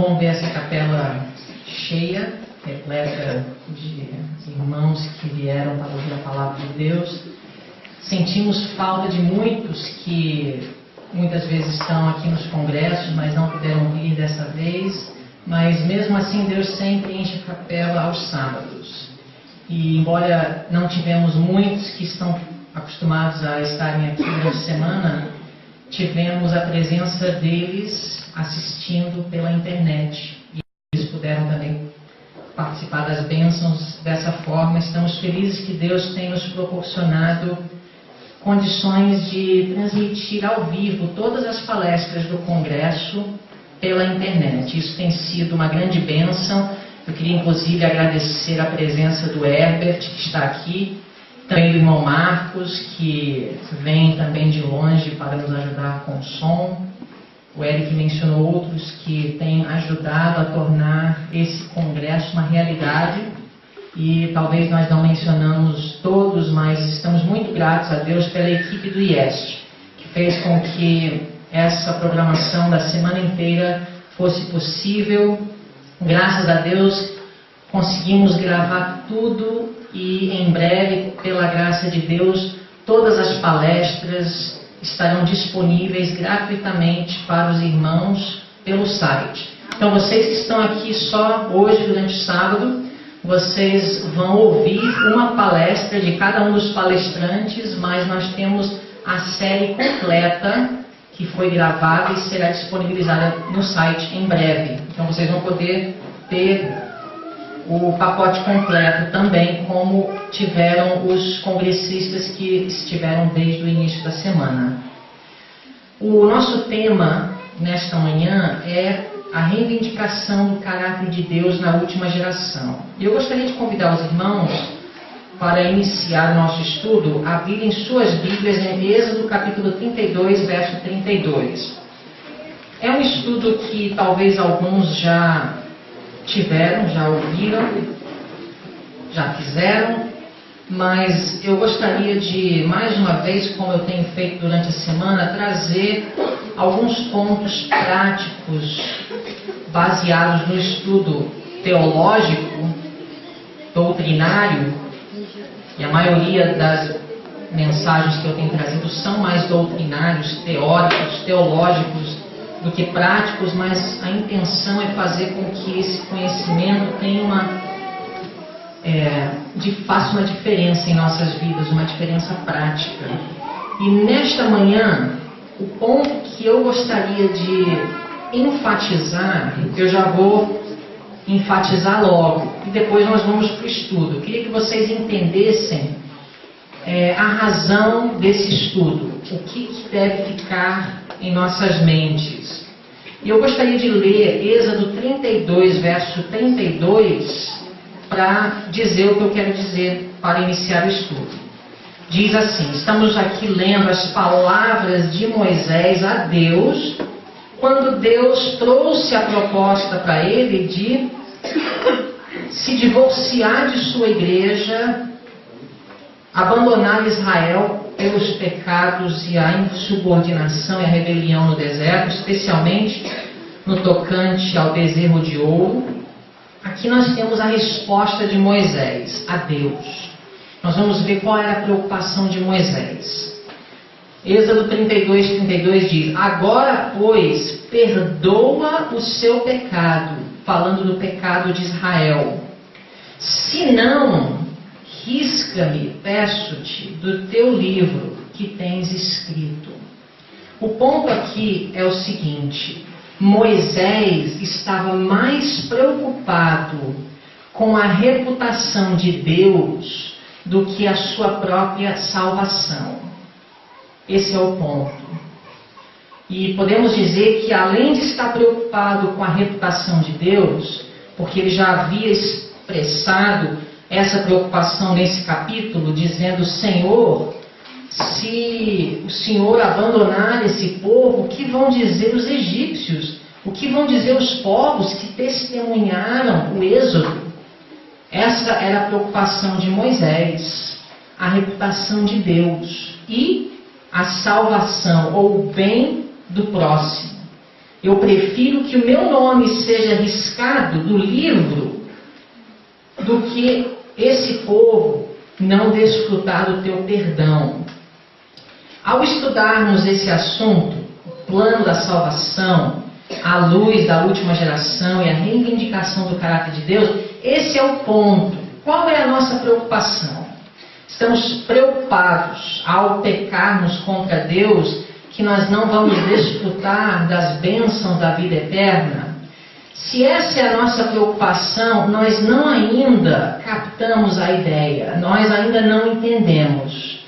bom ver essa capela cheia, repleta de irmãos que vieram para ouvir a palavra de Deus. Sentimos falta de muitos que muitas vezes estão aqui nos congressos, mas não puderam vir dessa vez. Mas mesmo assim, Deus sempre enche a capela aos sábados. E embora não tivemos muitos que estão acostumados a estarem aqui durante a semana, tivemos a presença deles assistindo pela internet. E eles puderam também participar das bênçãos dessa forma. Estamos felizes que Deus tem nos proporcionado condições de transmitir ao vivo todas as palestras do Congresso pela internet. Isso tem sido uma grande bênção. Eu queria inclusive agradecer a presença do Herbert, que está aqui, também do irmão Marcos, que vem também de longe para nos ajudar com o som. O Eric mencionou outros que têm ajudado a tornar esse congresso uma realidade. E talvez nós não mencionamos todos, mas estamos muito gratos a Deus pela equipe do IEST, que fez com que essa programação da semana inteira fosse possível. Graças a Deus conseguimos gravar tudo e em breve, pela graça de Deus, todas as palestras estarão disponíveis gratuitamente para os irmãos pelo site. Então vocês que estão aqui só hoje durante o sábado, vocês vão ouvir uma palestra de cada um dos palestrantes, mas nós temos a série completa que foi gravada e será disponibilizada no site em breve. Então vocês vão poder ter o pacote completo também, como tiveram os congressistas que estiveram desde o início da semana. O nosso tema nesta manhã é a reivindicação do caráter de Deus na última geração. E eu gostaria de convidar os irmãos para iniciar o nosso estudo, a abrirem suas Bíblias em Êxodo capítulo 32, verso 32. É um estudo que talvez alguns já tiveram, já ouviram, já fizeram, mas eu gostaria de, mais uma vez, como eu tenho feito durante a semana, trazer alguns pontos práticos baseados no estudo teológico, doutrinário. E a maioria das mensagens que eu tenho trazido são mais doutrinários, teóricos, teológicos do que práticos, mas a intenção é fazer com que esse conhecimento tenha faça uma diferença em nossas vidas, uma diferença prática. E nesta manhã, o ponto que eu gostaria de enfatizar, eu já vou enfatizar logo, e depois nós vamos para o estudo. Eu queria que vocês entendessem a razão desse estudo, o que deve ficar em nossas mentes. E eu gostaria de ler Êxodo 32, verso 32, para dizer o que eu quero dizer para iniciar o estudo. Diz assim: estamos aqui lendo as palavras de Moisés a Deus, quando Deus trouxe a proposta para ele de se divorciar de sua igreja, abandonar Israel pelos pecados e a insubordinação e a rebelião no deserto, especialmente no tocante ao bezerro de ouro. Aqui nós temos a resposta de Moisés a Deus. Nós vamos ver qual era a preocupação de Moisés. Êxodo 32, 32 diz: agora, pois, perdoa o seu pecado, falando do pecado de Israel. Se não, risca-me, peço-te, do teu livro que tens escrito. O ponto aqui é o seguinte: Moisés estava mais preocupado com a reputação de Deus do que a sua própria salvação. Esse é o ponto. E podemos dizer que, além de estar preocupado com a reputação de Deus, porque ele já havia expressado essa preocupação nesse capítulo, dizendo: Senhor, se o Senhor abandonar esse povo, o que vão dizer os egípcios? O que vão dizer os povos que testemunharam o êxodo? Essa era a preocupação de Moisés, a reputação de Deus e a salvação ou o bem do próximo. Eu prefiro que o meu nome seja riscado do livro do que esse povo não desfrutar do teu perdão. Ao estudarmos esse assunto, o plano da salvação, a luz da última geração e a reivindicação do caráter de Deus, esse é o ponto. Qual é a nossa preocupação? Estamos preocupados ao pecarmos contra Deus que nós não vamos desfrutar das bênçãos da vida eterna? Se essa é a nossa preocupação, nós não ainda captamos a ideia, nós ainda não entendemos.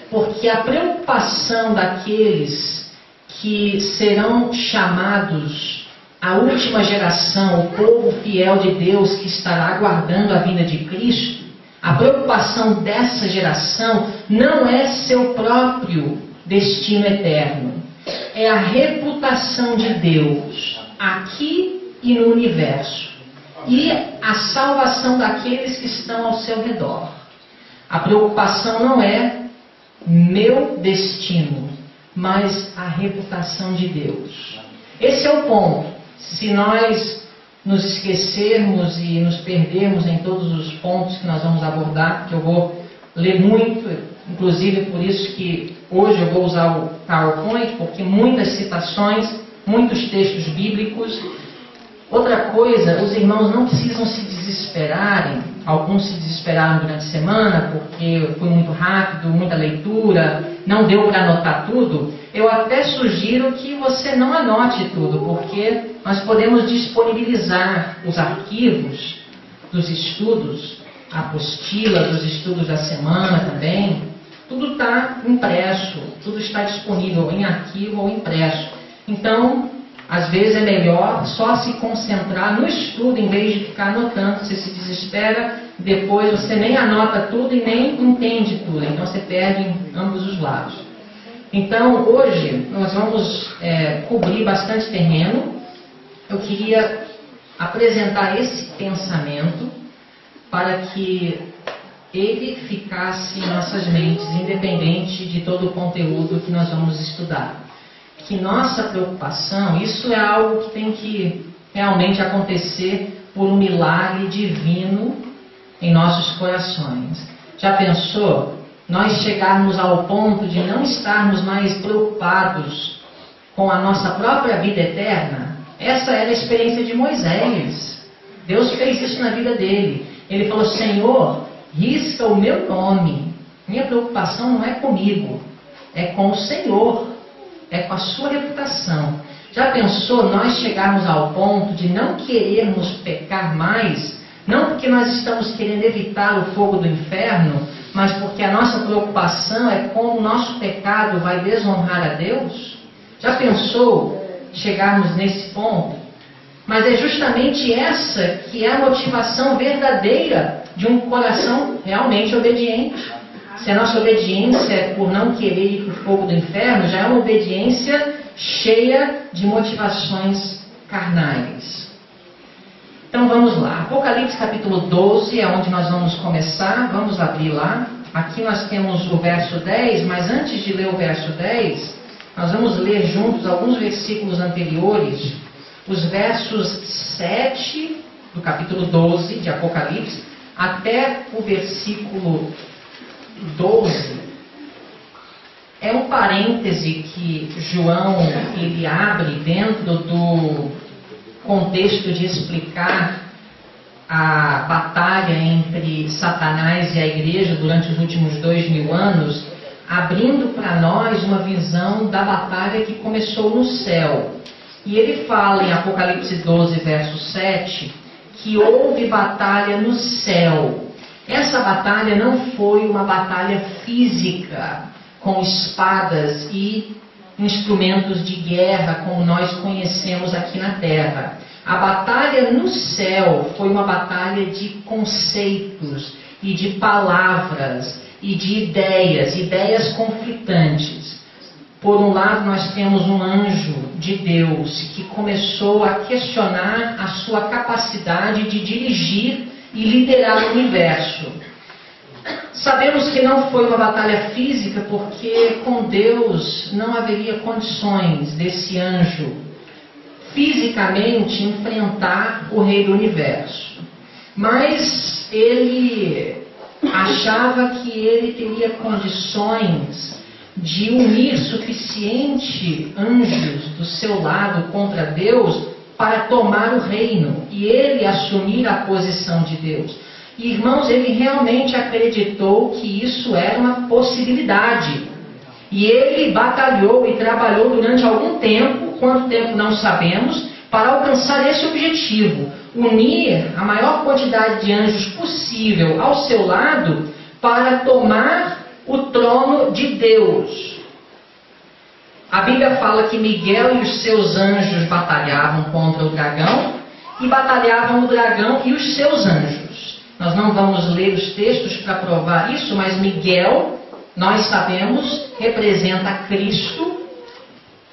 Porque a preocupação daqueles que serão chamados a última geração, o povo fiel de Deus que estará aguardando a vinda de Cristo, a preocupação dessa geração não é seu próprio destino eterno. É a reputação de Deus aqui e no universo. E a salvação daqueles que estão ao seu redor. A preocupação não é meu destino, mas a reputação de Deus. Esse é o ponto. Se nós nos esquecermos e nos perdermos em todos os pontos que nós vamos abordar, que eu vou ler muito, inclusive por isso que hoje eu vou usar o PowerPoint, porque muitas citações, muitos textos bíblicos. Outra coisa, os irmãos não precisam se desesperarem. Alguns se desesperaram durante a semana porque foi muito rápido, muita leitura, não deu para anotar tudo. Eu até sugiro que você não anote tudo, porque nós podemos disponibilizar os arquivos dos estudos, a apostila dos estudos da semana também. Tudo está impresso, tudo está disponível em arquivo ou impresso. Então, às vezes é melhor só se concentrar no estudo em vez de ficar anotando. Você se desespera, depois você nem anota tudo e nem entende tudo. Então você perde em ambos os lados. Então hoje nós vamos cobrir bastante terreno. Eu queria apresentar esse pensamento para que ele ficasse em nossas mentes, independente de todo o conteúdo que nós vamos estudar. Que nossa preocupação, isso é algo que tem que realmente acontecer por um milagre divino em nossos corações. Já pensou? Nós chegarmos ao ponto de não estarmos mais preocupados com a nossa própria vida eterna? Essa era a experiência de Moisés. Deus fez isso na vida dele. Ele falou: Senhor, risca o meu nome. Minha preocupação não é comigo, é com o Senhor. É com a sua reputação. Já pensou nós chegarmos ao ponto de não querermos pecar mais, não porque nós estamos querendo evitar o fogo do inferno, mas porque a nossa preocupação é como o nosso pecado vai desonrar a Deus? Já pensou chegarmos nesse ponto? Mas é justamente essa que é a motivação verdadeira de um coração realmente obediente. Se a nossa obediência é por não querer ir para o fogo do inferno, já é uma obediência cheia de motivações carnais. Então vamos lá. Apocalipse capítulo 12 é onde nós vamos começar. Vamos abrir lá. Aqui nós temos o verso 10, mas antes de ler o verso 10, nós vamos ler juntos alguns versículos anteriores, os versos 7 do capítulo 12 de Apocalipse, até o versículo 12, é um parêntese que João ele abre dentro do contexto de explicar a batalha entre Satanás e a igreja durante os últimos 2000 anos, abrindo para nós uma visão da batalha que começou no céu. E ele fala em Apocalipse 12, verso 7, que houve batalha no céu. Essa batalha não foi uma batalha física, com espadas e instrumentos de guerra, como nós conhecemos aqui na terra. A batalha no céu foi uma batalha de conceitos e de palavras e de ideias conflitantes. Por um lado, nós temos um anjo de Deus que começou a questionar a sua capacidade de dirigir e liderar o universo. Sabemos que não foi uma batalha física, porque com Deus não haveria condições desse anjo fisicamente enfrentar o Rei do Universo. Mas ele achava que ele teria condições de unir suficiente anjos do seu lado contra Deus para tomar o reino e ele assumir a posição de Deus. E, irmãos, ele realmente acreditou que isso era uma possibilidade. E ele batalhou e trabalhou durante algum tempo, quanto tempo não sabemos, para alcançar esse objetivo: unir a maior quantidade de anjos possível ao seu lado para tomar o trono de Deus. A Bíblia fala que Miguel e os seus anjos batalhavam contra o dragão, e batalhavam o dragão e os seus anjos. Nós não vamos ler os textos para provar isso, mas Miguel, nós sabemos, representa Cristo,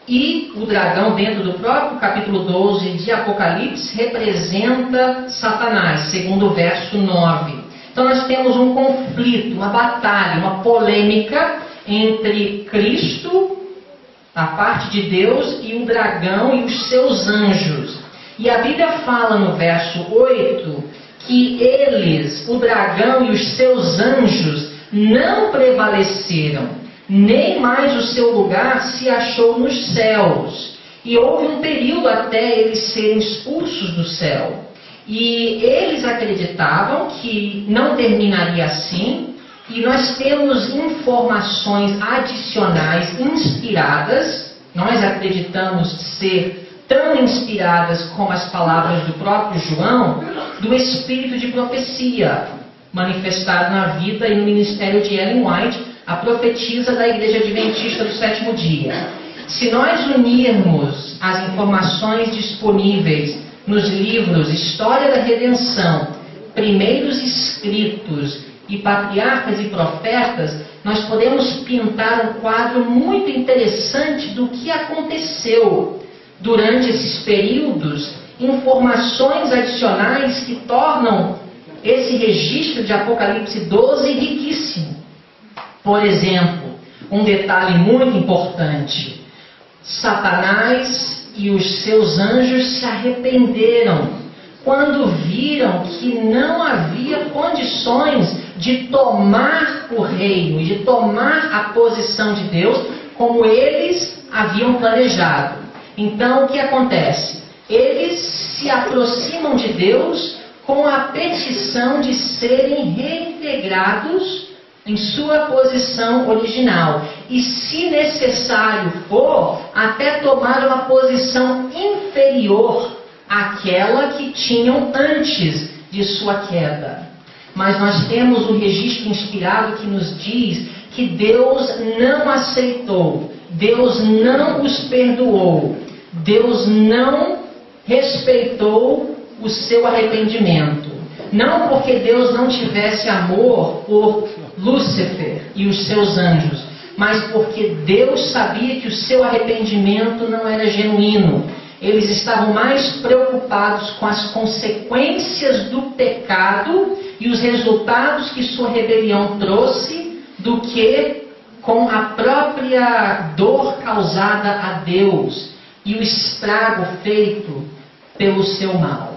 e o dragão, dentro do próprio capítulo 12 de Apocalipse, representa Satanás, segundo o verso 9. Então nós temos um conflito, uma batalha, uma polêmica entre Cristo, a parte de Deus, e o dragão e os seus anjos. E a Bíblia fala no verso 8 que eles, o dragão e os seus anjos, não prevaleceram, nem mais o seu lugar se achou nos céus. E houve um período até eles serem expulsos do céu. E eles acreditavam que não terminaria assim, e nós temos informações adicionais inspiradas. Nós acreditamos ser tão inspiradas como as palavras do próprio João, do espírito de profecia, manifestado na vida e no ministério de Ellen White, a profetisa da Igreja Adventista do Sétimo Dia. Se nós unirmos as informações disponíveis nos livros História da Redenção, Primeiros Escritos e Patriarcas e Profetas, nós podemos pintar um quadro muito interessante do que aconteceu durante esses períodos, informações adicionais que tornam esse registro de Apocalipse 12 riquíssimo. Por exemplo, um detalhe muito importante: Satanás e os seus anjos se arrependeram quando viram que não havia condições de tomar o reino e de tomar a posição de Deus como eles haviam planejado. Então, o que acontece? Eles se aproximam de Deus com a petição de serem reintegrados em sua posição original. E, se necessário for, até tomar uma posição inferior àquela que tinham antes de sua queda. Mas nós temos um registro inspirado que nos diz que Deus não aceitou, Deus não os perdoou, Deus não respeitou o seu arrependimento. Não porque Deus não tivesse amor por Lúcifer e os seus anjos, mas porque Deus sabia que o seu arrependimento não era genuíno. Eles estavam mais preocupados com as consequências do pecado e os resultados que sua rebelião trouxe do que com a própria dor causada a Deus e o estrago feito pelo seu mal.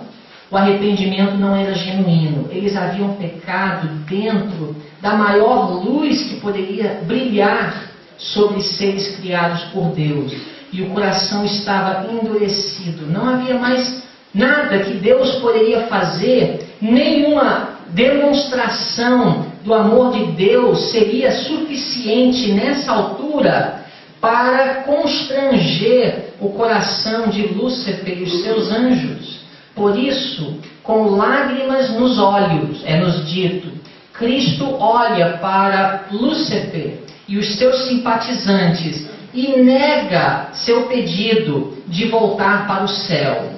O arrependimento não era genuíno. Eles haviam pecado dentro da maior luz que poderia brilhar sobre seres criados por Deus. E o coração estava endurecido. Não havia mais nada que Deus poderia fazer, nenhuma demonstração do amor de Deus seria suficiente nessa altura para constranger o coração de Lúcifer e os seus anjos. Por isso, com lágrimas nos olhos, é-nos dito, Cristo olha para Lúcifer e os seus simpatizantes e nega seu pedido de voltar para o céu.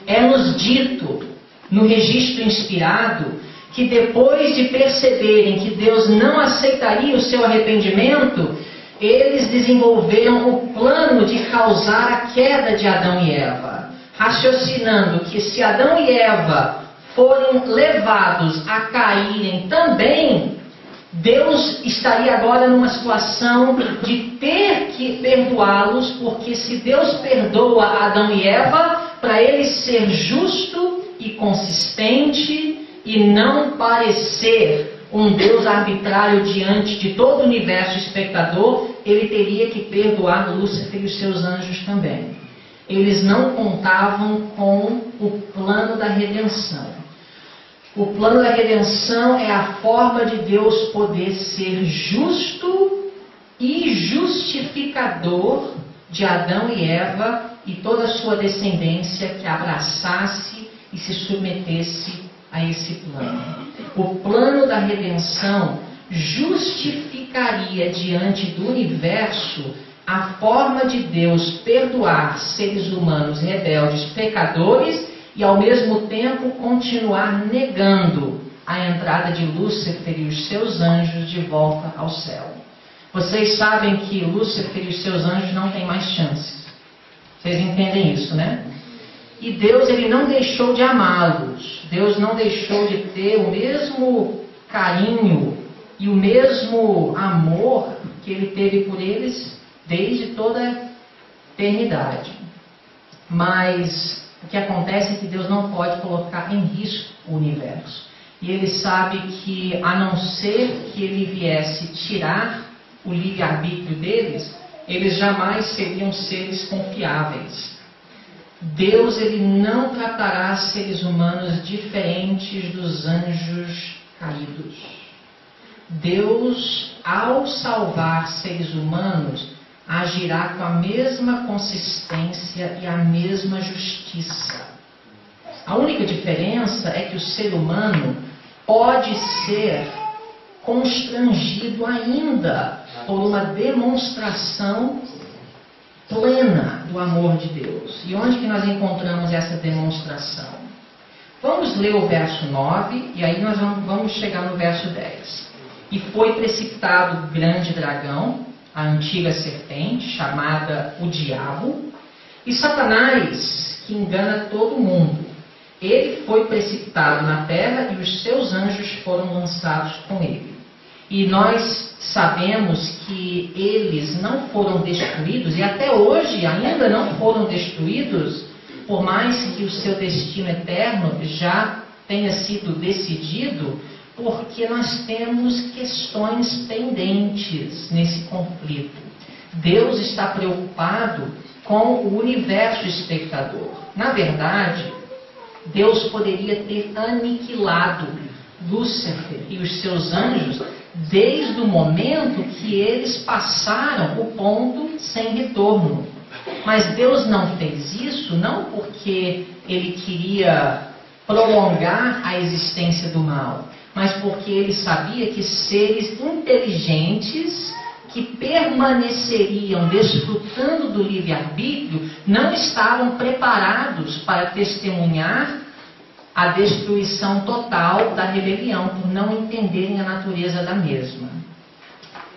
É-nos dito, no registro inspirado, que depois de perceberem que Deus não aceitaria o seu arrependimento, eles desenvolveram o plano de causar a queda de Adão e Eva, raciocinando que se Adão e Eva forem levados a caírem também, Deus estaria agora numa situação de ter que perdoá-los, porque se Deus perdoa Adão e Eva, para ele ser justo e consistente e não parecer um Deus arbitrário diante de todo o universo espectador, ele teria que perdoar Lúcifer e os seus anjos também. Eles não contavam com o plano da redenção. O plano da redenção é a forma de Deus poder ser justo e justificador de Adão e Eva e toda a sua descendência que abraçasse e se submetesse a esse plano. O plano da redenção justificaria diante do universo a forma de Deus perdoar seres humanos rebeldes, pecadores, e ao mesmo tempo continuar negando a entrada de Lúcifer e os seus anjos de volta ao céu. Vocês sabem que Lúcifer e os seus anjos não têm mais chances. Vocês entendem isso, né? E Deus, ele não deixou de amá-los. Deus não deixou de ter o mesmo carinho e o mesmo amor que ele teve por eles desde toda a eternidade. Mas o que acontece é que Deus não pode colocar em risco o universo. E ele sabe que, a não ser que ele viesse tirar o livre-arbítrio deles, eles jamais seriam seres confiáveis. Deus, ele não tratará seres humanos diferentes dos anjos caídos. Deus, ao salvar seres humanos, agirá com a mesma consistência e a mesma justiça. A única diferença é que o ser humano pode ser constrangido ainda por uma demonstração plena do amor de Deus. E onde que nós encontramos essa demonstração? Vamos ler o verso 9 e aí nós vamos chegar no verso 10. E foi precipitado o grande dragão, a antiga serpente, chamada o diabo, e Satanás, que engana todo mundo. Ele foi precipitado na terra e os seus anjos foram lançados com ele. E nós sabemos que eles não foram destruídos, e até hoje ainda não foram destruídos, por mais que o seu destino eterno já tenha sido decidido, porque nós temos questões pendentes nesse conflito. Deus está preocupado com o universo espectador. Na verdade, Deus poderia ter aniquilado Lúcifer e os seus anjos desde o momento que eles passaram o ponto sem retorno. Mas Deus não fez isso não porque ele queria prolongar a existência do mal, mas porque ele sabia que seres inteligentes que permaneceriam desfrutando do livre-arbítrio não estavam preparados para testemunhar a destruição total da rebelião, por não entenderem a natureza da mesma.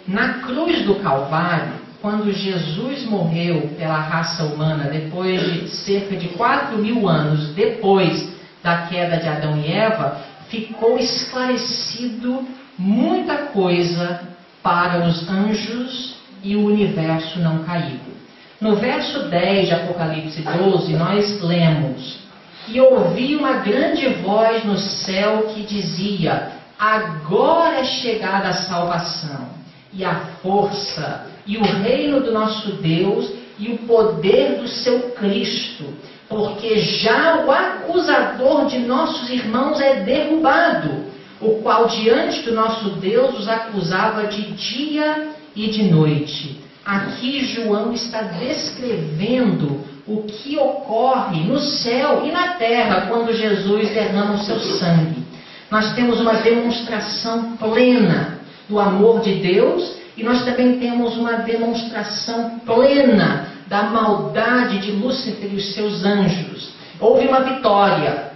Na cruz do Calvário, quando Jesus morreu pela raça humana, depois de cerca de 4.000 anos depois da queda de Adão e Eva, ficou esclarecido muita coisa para os anjos e o universo não caído. No verso 10 de Apocalipse 12, nós lemos: E ouvi uma grande voz no céu que dizia: Agora é chegada a salvação, e a força, e o reino do nosso Deus, e o poder do seu Cristo, porque já o acusador de nossos irmãos é derrubado, o qual diante do nosso Deus os acusava de dia e de noite. Aqui João está descrevendo o que ocorre no céu e na terra quando Jesus derrama o seu sangue. Nós temos uma demonstração plena do amor de Deus e nós também temos uma demonstração plena da maldade de Lúcifer e os seus anjos. Houve uma vitória.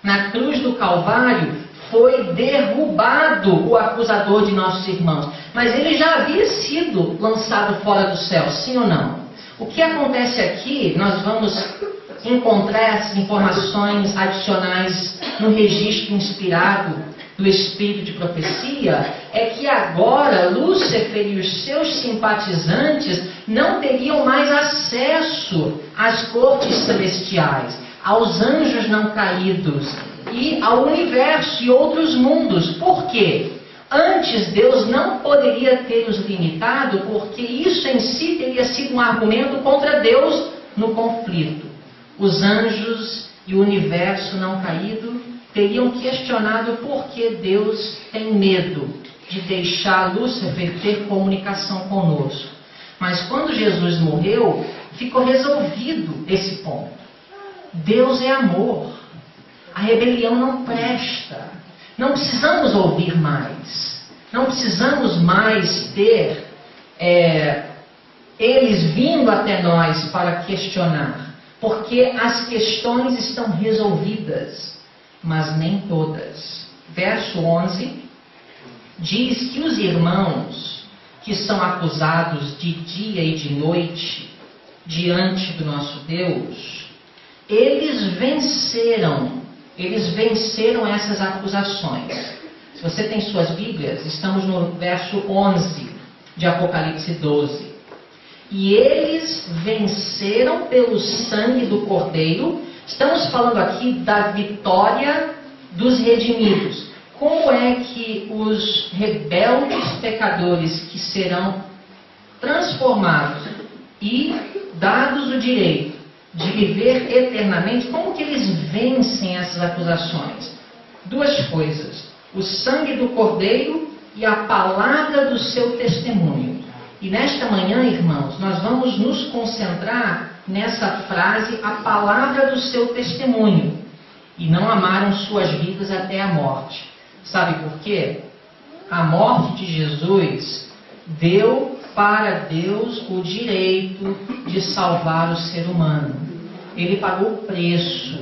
Na cruz do Calvário foi derrubado o acusador de nossos irmãos. Mas ele já havia sido lançado fora do céu, sim ou não? O que acontece aqui, nós vamos encontrar essas informações adicionais no registro inspirado do espírito de profecia é que agora Lúcifer e os seus simpatizantes não teriam mais acesso às cortes celestiais, aos anjos não caídos e ao universo e outros mundos. Por quê? Antes Deus não poderia ter os limitado, porque isso em si teria sido um argumento contra Deus no conflito. Os anjos e o universo não caído teriam questionado por que Deus tem medo de deixar Lúcifer ter comunicação conosco. Mas quando Jesus morreu, ficou resolvido esse ponto. Deus é amor. A rebelião não presta. Não precisamos ouvir mais. Não precisamos mais ter eles vindo até nós para questionar. Porque as questões estão resolvidas, mas nem todas. Verso 11 diz que os irmãos que são acusados de dia e de noite diante do nosso Deus, eles venceram essas acusações. Se você tem suas Bíblias, estamos no verso 11 de Apocalipse 12. E eles venceram pelo sangue do Cordeiro. Estamos falando aqui da vitória dos redimidos. Como é que os rebeldes pecadores que serão transformados e dados o direito de viver eternamente, como que eles vencem essas acusações? Duas coisas: o sangue do Cordeiro e a palavra do seu testemunho. E nesta manhã, irmãos, nós vamos nos concentrar nessa frase, a palavra do seu testemunho. E não amaram suas vidas até a morte. Sabe por quê? A morte de Jesus deu para Deus o direito de salvar o ser humano. Ele pagou o preço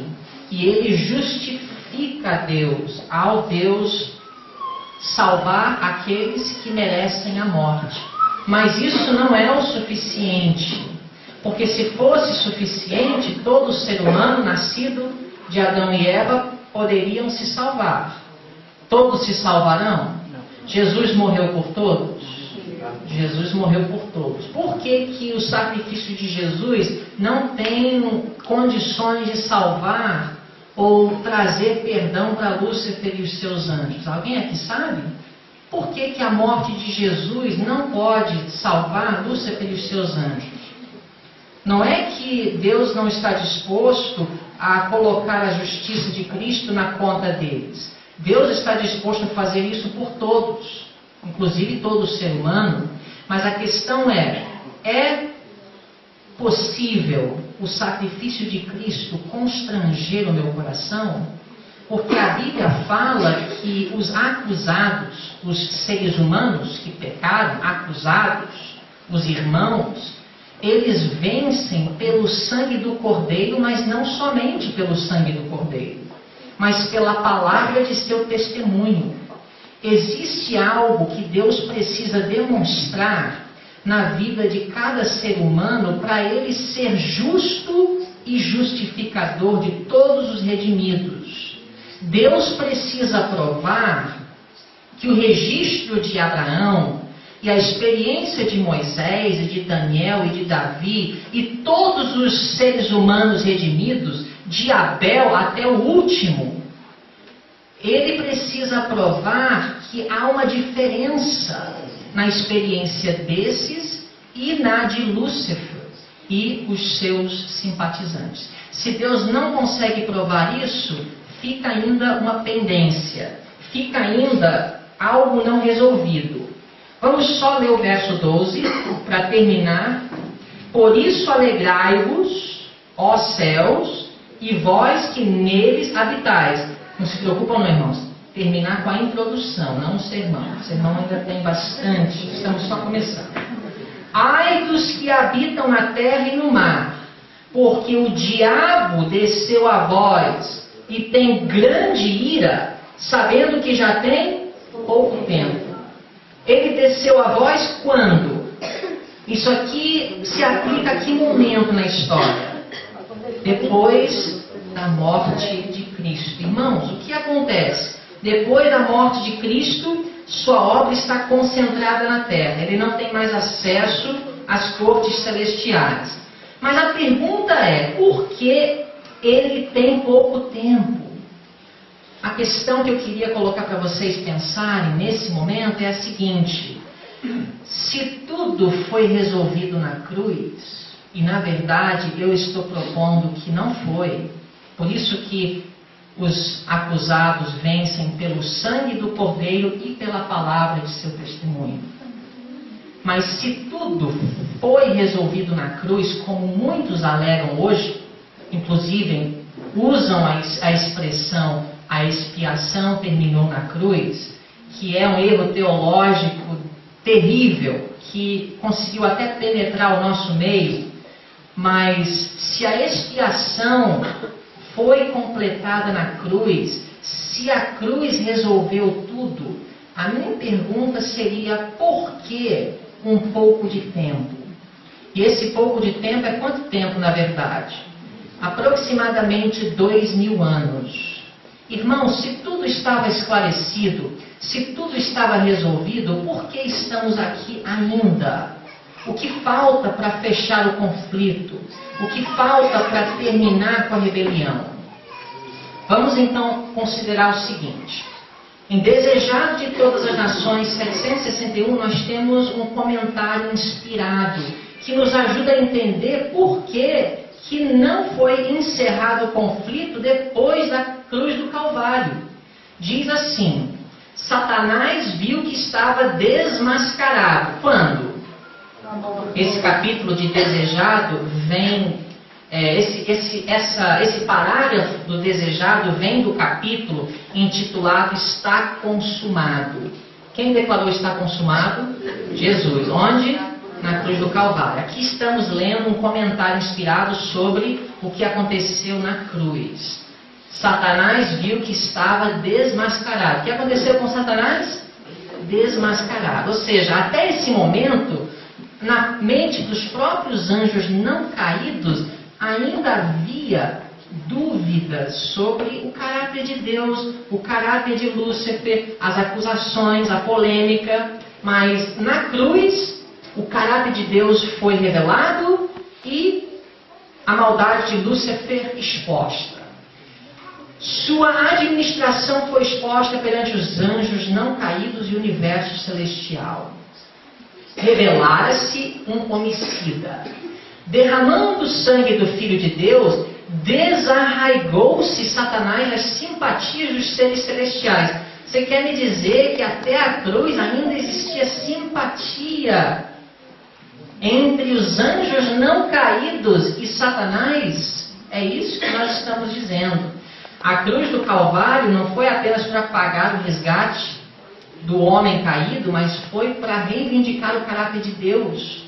e ele justifica a Deus, ao Deus salvar aqueles que merecem a morte. Mas isso não é o suficiente, porque se fosse suficiente, todo ser humano nascido de Adão e Eva poderiam se salvar. Todos se salvarão? Jesus morreu por todos? Jesus morreu por todos. Por que o sacrifício de Jesus não tem condições de salvar ou trazer perdão para Lúcifer e os seus anjos? Alguém aqui sabe? Por que a morte de Jesus não pode salvar Lúcifer e os seus anjos? Não é que Deus não está disposto a colocar a justiça de Cristo na conta deles. Deus está disposto a fazer isso por todos, inclusive todo ser humano. Mas a questão é possível o sacrifício de Cristo constranger o meu coração? Porque a Bíblia fala que os acusados, os seres humanos que pecaram, acusados, os irmãos, eles vencem pelo sangue do Cordeiro, mas não somente pelo sangue do Cordeiro, mas pela palavra de seu testemunho. Existe algo que Deus precisa demonstrar na vida de cada ser humano para ele ser justo e justificador de todos os redimidos. Deus precisa provar que o registro de Abraão e a experiência de Moisés e de Daniel e de Davi e todos os seres humanos redimidos, de Abel até o último, ele precisa provar que há uma diferença na experiência desses e na de Lúcifer e os seus simpatizantes. Se Deus não consegue provar isso, fica ainda uma pendência, fica ainda algo não resolvido. Vamos só ler o verso 12 para terminar. Por isso alegrai-vos, ó céus, e vós que neles habitais. Não se preocupam, não, irmãos. Terminar com a introdução, não o sermão. O sermão ainda tem bastante, estamos só começando. Ai dos que habitam na terra e no mar, porque o diabo desceu a vós e tem grande ira, sabendo que já tem pouco tempo. Ele desceu a vós quando? Isso aqui se aplica a que momento na história? Depois da morte de Cristo. Irmãos, o que acontece? Depois da morte de Cristo, sua obra está concentrada na terra. Ele não tem mais acesso às cortes celestiais. Mas a pergunta é, por que ele tem pouco tempo? A questão que eu queria colocar para vocês pensarem nesse momento é a seguinte: se tudo foi resolvido na cruz, e na verdade eu estou propondo que não foi, por isso que os acusados vencem pelo sangue do Cordeiro e pela palavra de seu testemunho. Mas se tudo foi resolvido na cruz, como muitos alegam hoje, inclusive usam a expressão a expiação terminou na cruz, que é um erro teológico terrível, que conseguiu até penetrar o nosso meio, mas se a expiação foi completada na cruz, se a cruz resolveu tudo, a minha pergunta seria: por que um pouco de tempo? E esse pouco de tempo é quanto tempo, na verdade? Aproximadamente 2000 anos. Irmãos, se tudo estava esclarecido, se tudo estava resolvido, por que estamos aqui ainda? O que falta para fechar o conflito? O que falta para terminar com a rebelião? Vamos então considerar o seguinte: em Desejado de Todas as Nações 761, nós temos um comentário inspirado que nos ajuda a entender por que não foi encerrado o conflito depois da cruz do Calvário. Diz assim: Satanás viu que estava desmascarado. Quando? Esse capítulo de Desejado vem, esse parágrafo do Desejado vem do capítulo intitulado Está Consumado. Quem declarou está consumado? Jesus. Onde? Na cruz do Calvário. Aqui estamos lendo um comentário inspirado sobre o que aconteceu na cruz. Satanás viu que estava desmascarado. O que aconteceu com Satanás? Desmascarado. Ou seja, até esse momento, na mente dos próprios anjos não caídos, ainda havia dúvidas sobre o caráter de Deus, o caráter de Lúcifer, as acusações, a polêmica. Mas na cruz, o caráter de Deus foi revelado e a maldade de Lúcifer exposta. Sua administração foi exposta perante os anjos não caídos e o universo celestial. Revelara-se um homicida. Derramando o sangue do Filho de Deus, desarraigou-se Satanás nas simpatias dos seres celestiais. Você quer me dizer que até a cruz ainda existia simpatia entre os anjos não caídos e Satanás? É isso que nós estamos dizendo. A cruz do Calvário não foi apenas para pagar o resgate do homem caído, mas foi para reivindicar o caráter de Deus.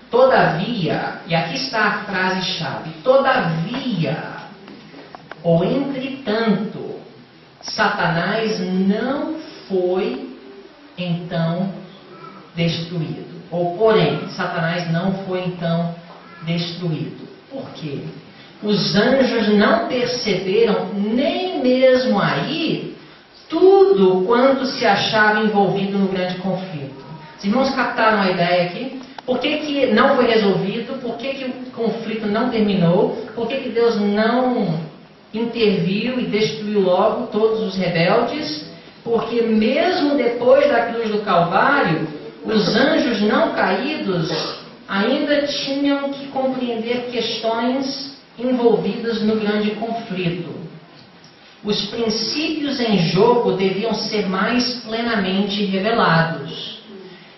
Todavia, e aqui está a frase-chave, todavia, ou entretanto, Satanás não foi então destruído. Ou porém, Satanás não foi então destruído. Por quê? Os anjos não perceberam nem mesmo aí tudo quanto se achava envolvido no grande conflito. Os irmãos captaram a ideia aqui? Por que não foi resolvido? Por que o conflito não terminou? Por que Deus não interviu e destruiu logo todos os rebeldes? Porque mesmo depois da cruz do Calvário, os anjos não caídos ainda tinham que compreender questões envolvidas no grande conflito. Os princípios em jogo deviam ser mais plenamente revelados.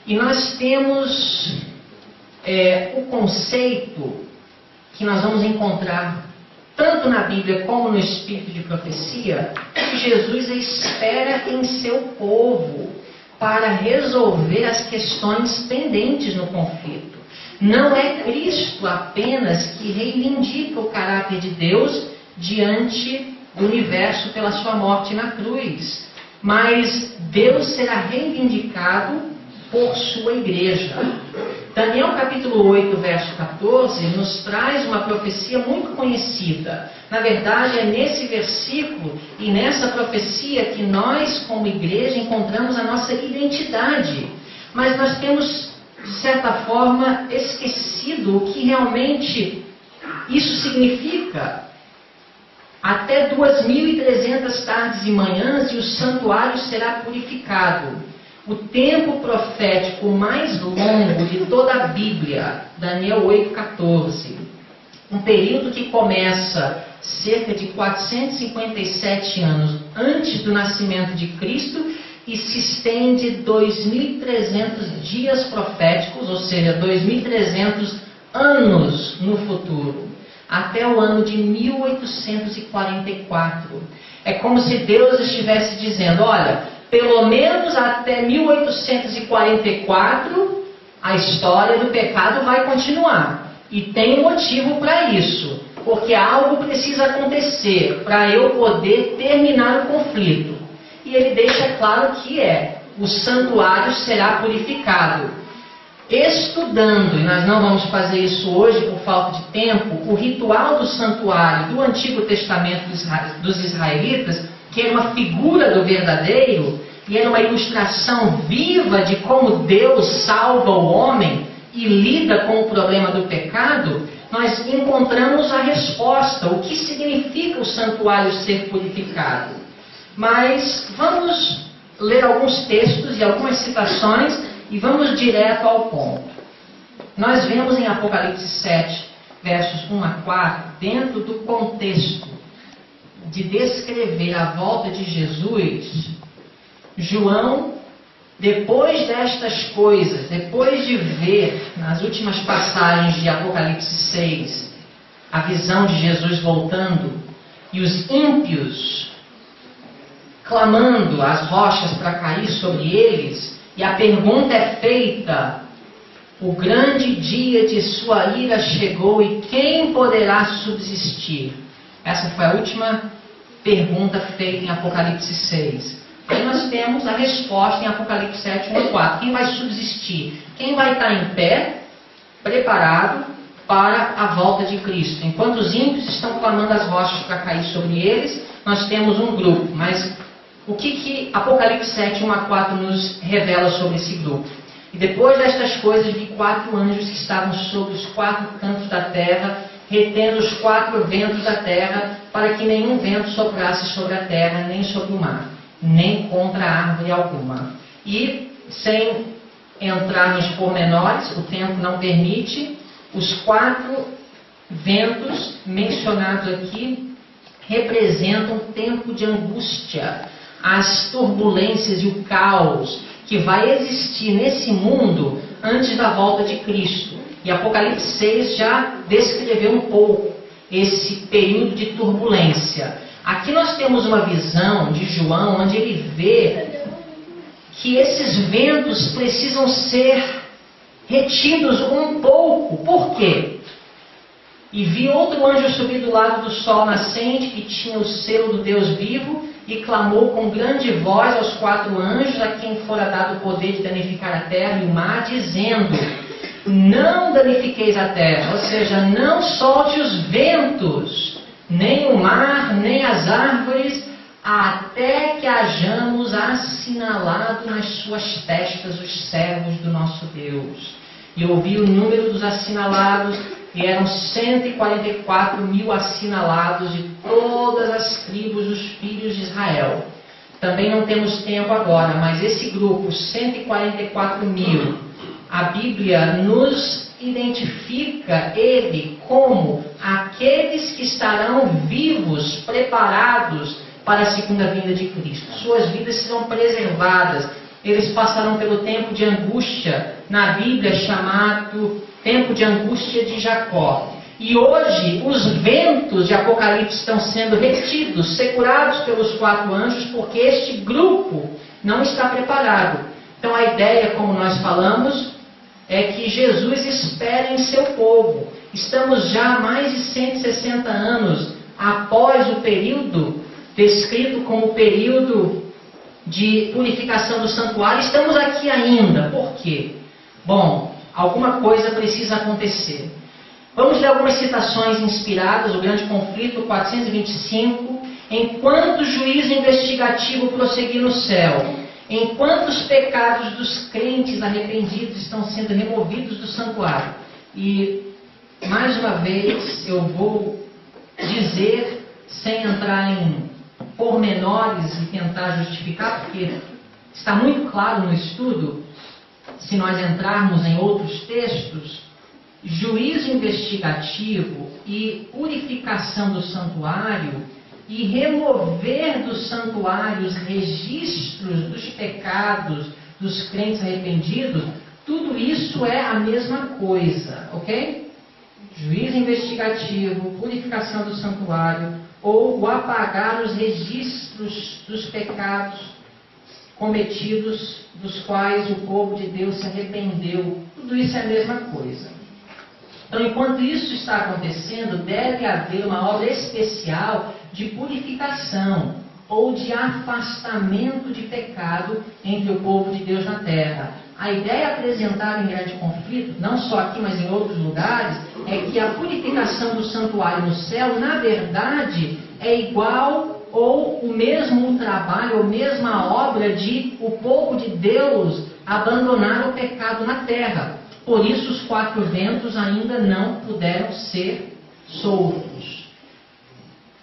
E nós temos o conceito que nós vamos encontrar tanto na Bíblia como no Espírito de Profecia, que Jesus espera em seu povo para resolver as questões pendentes no conflito. Não é Cristo apenas que reivindica o caráter de Deus diante do universo pela sua morte na cruz, mas Deus será reivindicado por sua igreja. Daniel capítulo 8, verso 14, nos traz uma profecia muito conhecida. Na verdade, é nesse versículo e nessa profecia que nós, como igreja, encontramos a nossa identidade. Mas nós temos, de certa forma, esquecido o que realmente isso significa. Até 2.300 tardes e manhãs e o santuário será purificado. O tempo profético mais longo de toda a Bíblia, Daniel 8,14. Um período que começa cerca de 457 anos antes do nascimento de Cristo e se estende 2.300 dias proféticos, ou seja, 2.300 anos no futuro, até o ano de 1844. É como se Deus estivesse dizendo, olha, pelo menos até 1844, a história do pecado vai continuar. E tem um motivo para isso, porque algo precisa acontecer para eu poder terminar o conflito. E ele deixa claro que o santuário será purificado. Estudando, e nós não vamos fazer isso hoje por falta de tempo, o ritual do santuário do Antigo Testamento dos israelitas, que era uma figura do verdadeiro, e era uma ilustração viva de como Deus salva o homem e lida com o problema do pecado, nós encontramos a resposta, o que significa o santuário ser purificado. Mas vamos ler alguns textos e algumas citações e vamos direto ao ponto. Nós vemos em Apocalipse 7, versos 1 a 4, dentro do contexto de descrever a volta de Jesus, João, depois destas coisas, depois de ver nas últimas passagens de Apocalipse 6, a visão de Jesus voltando, e os ímpios clamando as rochas para cair sobre eles, e a pergunta é feita, o grande dia de sua ira chegou, e quem poderá subsistir? Essa foi a última pergunta feita em Apocalipse 6. Aí nós temos a resposta em Apocalipse 7, 1 e 4. Quem vai subsistir? Quem vai estar em pé, preparado para a volta de Cristo? Enquanto os ímpios estão clamando as rochas para cair sobre eles, nós temos um grupo. Mas o que Apocalipse 7, 1 a 4 nos revela sobre esse grupo? E depois destas coisas vi 4 anjos que estavam sobre os 4 cantos da terra, retendo os 4 ventos da terra, para que nenhum vento soprasse sobre a terra, nem sobre o mar, nem contra árvore alguma. E, sem entrar nos pormenores, o tempo não permite, os 4 ventos mencionados aqui representam o tempo de angústia, as turbulências e o caos que vai existir nesse mundo antes da volta de Cristo. E Apocalipse 6 já descreveu um pouco esse período de turbulência. Aqui nós temos uma visão de João, onde ele vê que esses ventos precisam ser retidos um pouco. Por quê? E vi outro anjo subir do lado do sol nascente, que tinha o selo do Deus vivo, e clamou com grande voz aos 4 anjos, a quem fora dado o poder de danificar a terra e o mar, dizendo, não danifiqueis a terra, ou seja, não solte os ventos, nem o mar, nem as árvores, até que hajamos assinalado nas suas testas os servos do nosso Deus. E ouvi o número dos assinalados, e eram 144.000 assinalados de todas as tribos dos filhos de Israel. Também não temos tempo agora, mas esse grupo, 144.000, a Bíblia nos identifica ele como aqueles que estarão vivos, preparados para a segunda vinda de Cristo. Suas vidas serão preservadas. Eles passarão pelo tempo de angústia, na Bíblia chamado tempo de angústia de Jacó. E hoje os ventos de Apocalipse estão sendo retidos, segurados pelos 4 anjos, porque este grupo não está preparado. Então a ideia, como nós falamos, é que Jesus espera em seu povo. Estamos já há mais de 160 anos após o período descrito como período de purificação do santuário. Estamos aqui ainda. Por quê? Bom, alguma coisa precisa acontecer. Vamos ler algumas citações inspiradas, o Grande Conflito 425. Enquanto o juízo investigativo prosseguir no céu, enquanto os pecados dos crentes arrependidos estão sendo removidos do santuário. E, mais uma vez, eu vou dizer, sem entrar em pormenores e tentar justificar, porque está muito claro no estudo, se nós entrarmos em outros textos, juízo investigativo e purificação do santuário e remover do santuário os registros dos pecados dos crentes arrependidos, tudo isso é a mesma coisa, ok? Juízo investigativo, purificação do santuário, ou o apagar os registros dos pecados cometidos, dos quais o povo de Deus se arrependeu. Tudo isso é a mesma coisa. Então, enquanto isso está acontecendo, deve haver uma obra especial de purificação ou de afastamento de pecado entre o povo de Deus na terra. A ideia apresentada em Grande Conflito, não só aqui, mas em outros lugares, é que a purificação do santuário no céu, na verdade, é igual ou o mesmo trabalho, ou mesma obra de o povo de Deus abandonar o pecado na terra. Por isso os 4 ventos ainda não puderam ser soltos.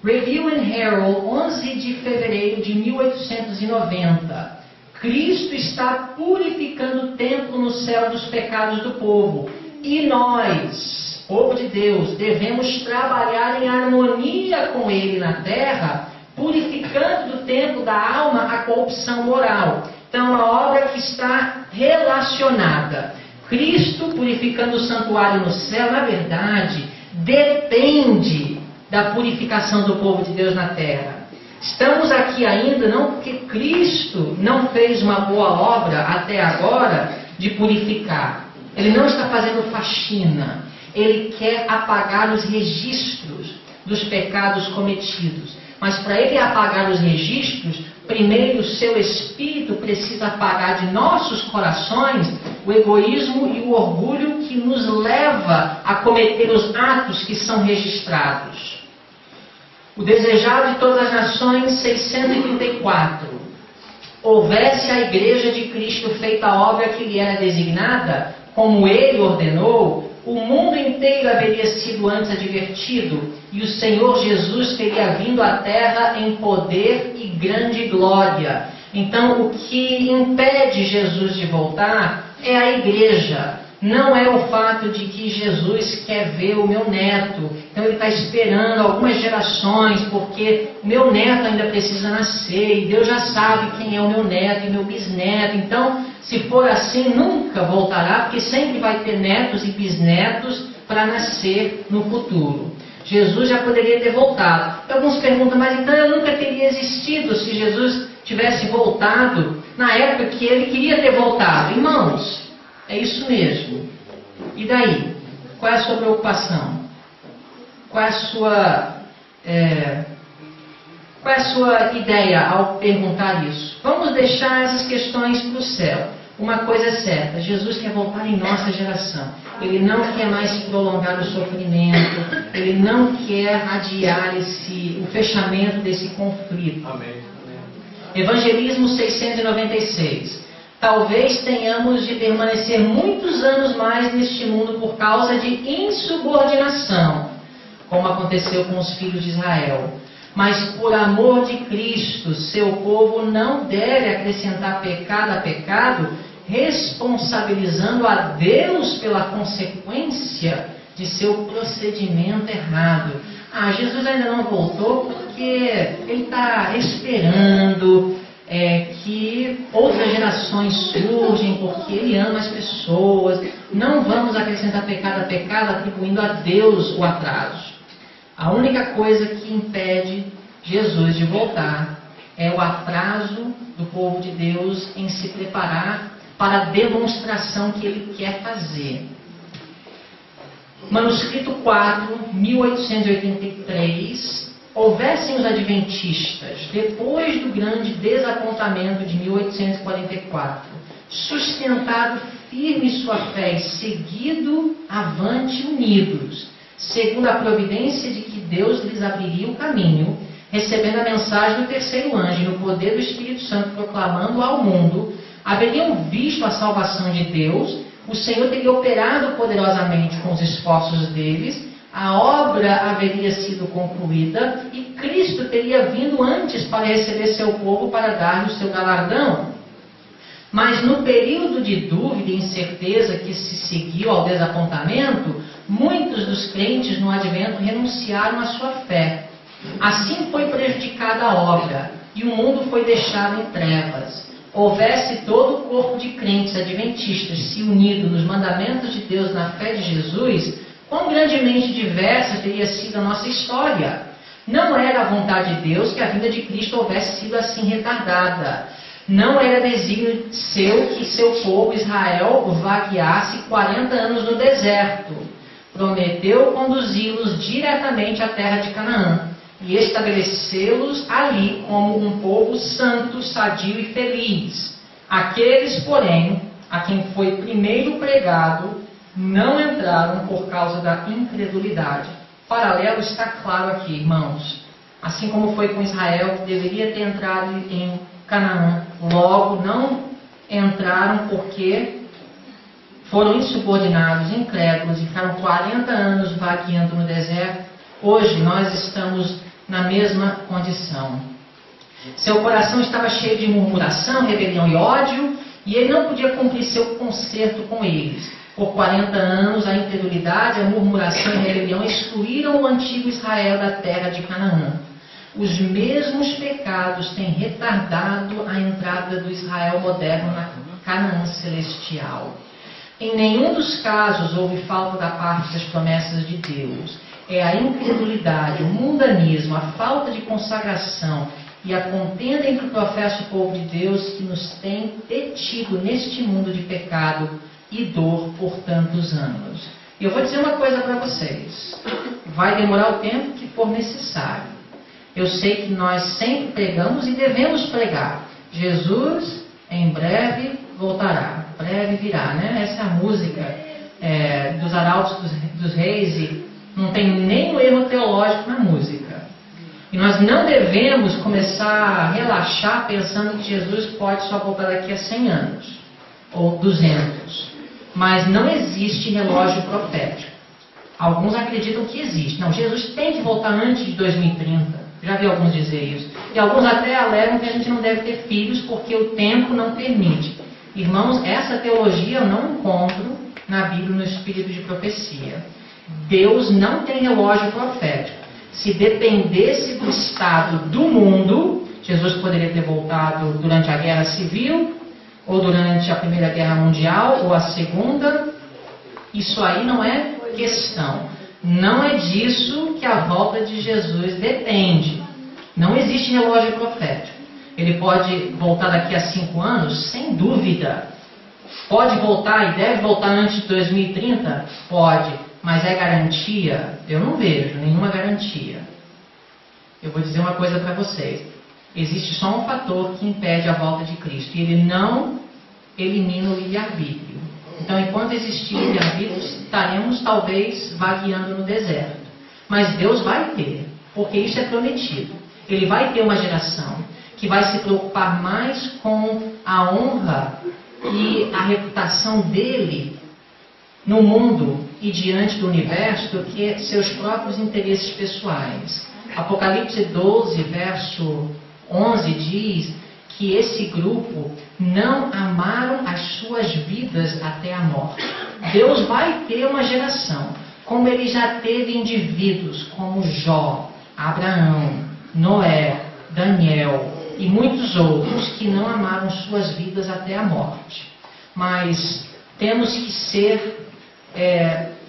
Review and Herald, 11 de fevereiro de 1890. Cristo está purificando o templo no céu dos pecados do povo. E nós, povo de Deus, devemos trabalhar em harmonia com Ele na terra, purificando do templo da alma a corrupção moral. Então, uma obra que está relacionada. Cristo purificando o santuário no céu, na verdade, depende da purificação do povo de Deus na terra. Estamos aqui ainda não porque Cristo não fez uma boa obra até agora de purificar. Ele não está fazendo faxina. Ele quer apagar os registros dos pecados cometidos. Mas para ele apagar os registros, primeiro o seu Espírito precisa apagar de nossos corações o egoísmo e o orgulho que nos leva a cometer os atos que são registrados. O desejado de todas as nações, 634. Houvesse a igreja de Cristo feito a obra que lhe era designada, como ele ordenou, o mundo inteiro haveria sido antes advertido, e o Senhor Jesus teria vindo à terra em poder e grande glória. Então, o que impede Jesus de voltar é a igreja. Não é o fato de que Jesus quer ver o meu neto. Então ele está esperando algumas gerações, porque o meu neto ainda precisa nascer, e Deus já sabe quem é o meu neto e meu bisneto. Então, se for assim, nunca voltará, porque sempre vai ter netos e bisnetos para nascer no futuro. Jesus já poderia ter voltado. Alguns perguntam, mas então eu nunca teria existido se Jesus tivesse voltado na época que ele queria ter voltado. Irmãos, é isso mesmo. E daí? Qual é a sua preocupação? Qual é a sua ideia ao perguntar isso? Vamos deixar essas questões para o céu. Uma coisa é certa, Jesus quer voltar em nossa geração. Ele não quer mais prolongar o sofrimento. Ele não quer adiar o fechamento desse conflito. Amém. Evangelismo 696. Talvez tenhamos de permanecer muitos anos mais neste mundo por causa de insubordinação, como aconteceu com os filhos de Israel. Mas por amor de Cristo, seu povo não deve acrescentar pecado a pecado, responsabilizando a Deus pela consequência de seu procedimento errado. Jesus ainda não voltou porque ele está esperando que outras gerações surgem, porque ele ama as pessoas. Não vamos acrescentar pecado a pecado, atribuindo a Deus o atraso. A única coisa que impede Jesus de voltar é o atraso do povo de Deus em se preparar para a demonstração que ele quer fazer. Manuscrito 4, 1883. Houvessem os adventistas, depois do grande desapontamento de 1844, sustentado firme sua fé e seguido avante unidos, segundo a providência de que Deus lhes abriria o caminho, recebendo a mensagem do terceiro anjo, no poder do Espírito Santo, proclamando ao mundo, haveriam visto a salvação de Deus, o Senhor teria operado poderosamente com os esforços deles, a obra haveria sido concluída e Cristo teria vindo antes para receber seu povo para dar-lhe o seu galardão. Mas no período de dúvida e incerteza que se seguiu ao desapontamento, muitos dos crentes no advento renunciaram à sua fé. Assim foi prejudicada a obra, e o mundo foi deixado em trevas. Houvesse todo o corpo de crentes adventistas se unido nos mandamentos de Deus na fé de Jesus, quão grandemente diversa teria sido a nossa história. Não era a vontade de Deus que a vinda de Cristo houvesse sido assim retardada. Não era desígnio seu que seu povo Israel vagueasse 40 anos no deserto. Prometeu conduzi-los diretamente à terra de Canaã e estabelecê-los ali como um povo santo, sadio e feliz. Aqueles, porém, a quem foi primeiro pregado, não entraram por causa da incredulidade. O paralelo está claro aqui, irmãos. Assim como foi com Israel, que deveria ter entrado em Canaã, logo não entraram porque foram insubordinados, incrédulos, e ficaram 40 anos vagueando no deserto. Hoje nós estamos na mesma condição. Seu coração estava cheio de murmuração, rebelião e ódio, e ele não podia cumprir seu concerto com eles. Por 40 anos, a incredulidade, a murmuração e a rebelião excluíram o antigo Israel da terra de Canaã. Os mesmos pecados têm retardado a entrada do Israel moderno na Canaã celestial. Em nenhum dos casos houve falta da parte das promessas de Deus. É a incredulidade, o mundanismo, a falta de consagração e a contenda entre o professo e o povo de Deus que nos tem detido neste mundo de pecado e dor por tantos anos. E eu vou dizer uma coisa para vocês. Vai demorar o tempo que for necessário. Eu sei que nós sempre pregamos e devemos pregar. Jesus em breve voltará. Breve virá, né? Essa é a música dos arautos dos reis e não tem nenhum erro teológico na música. E nós não devemos começar a relaxar pensando que Jesus pode só voltar daqui a 100 anos. Ou 200. Mas não existe relógio profético. Alguns acreditam que existe. Não, Jesus tem que voltar antes de 2030. Já vi alguns dizer isso. E alguns até alegam que a gente não deve ter filhos porque o tempo não permite. Irmãos, essa teologia eu não encontro na Bíblia no espírito de profecia. Deus não tem relógio profético. Se dependesse do estado do mundo, Jesus poderia ter voltado durante a Guerra Civil, ou durante a Primeira Guerra Mundial, ou a Segunda. Isso aí não é questão. Não é disso que a volta de Jesus depende. Não existe relógio profético. Ele pode voltar daqui a 5 anos? Sem dúvida. Pode voltar e deve voltar antes de 2030? Pode. Mas é garantia? Eu não vejo nenhuma garantia. Eu vou dizer uma coisa para vocês. Existe só um fator que impede a volta de Cristo. E ele não elimina o livre-arbítrio. Então, enquanto existir livre-arbítrio, estaremos talvez vagueando no deserto. Mas Deus vai ter, porque isso é prometido. Ele vai ter uma geração que vai se preocupar mais com a honra e a reputação dele no mundo e diante do universo do que seus próprios interesses pessoais. Apocalipse 12, verso 11 diz que esse grupo não amaram as suas vidas até a morte. Deus vai ter uma geração, como ele já teve indivíduos como Jó, Abraão, Noé, Daniel e muitos outros que não amaram suas vidas até a morte. Mas temos que ser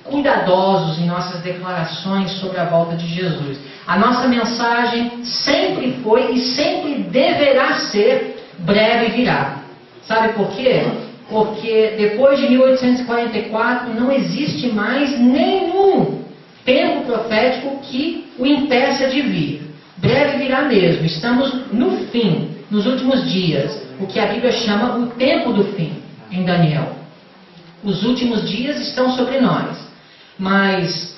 cuidadosos em nossas declarações sobre a volta de Jesus. A nossa mensagem sempre foi e sempre deverá ser breve virá. Sabe por quê? Porque depois de 1844 não existe mais nenhum tempo profético que o impeça de vir. Breve virá mesmo. Estamos no fim, nos últimos dias, o que a Bíblia chama o tempo do fim, em Daniel. Os últimos dias estão sobre nós, mas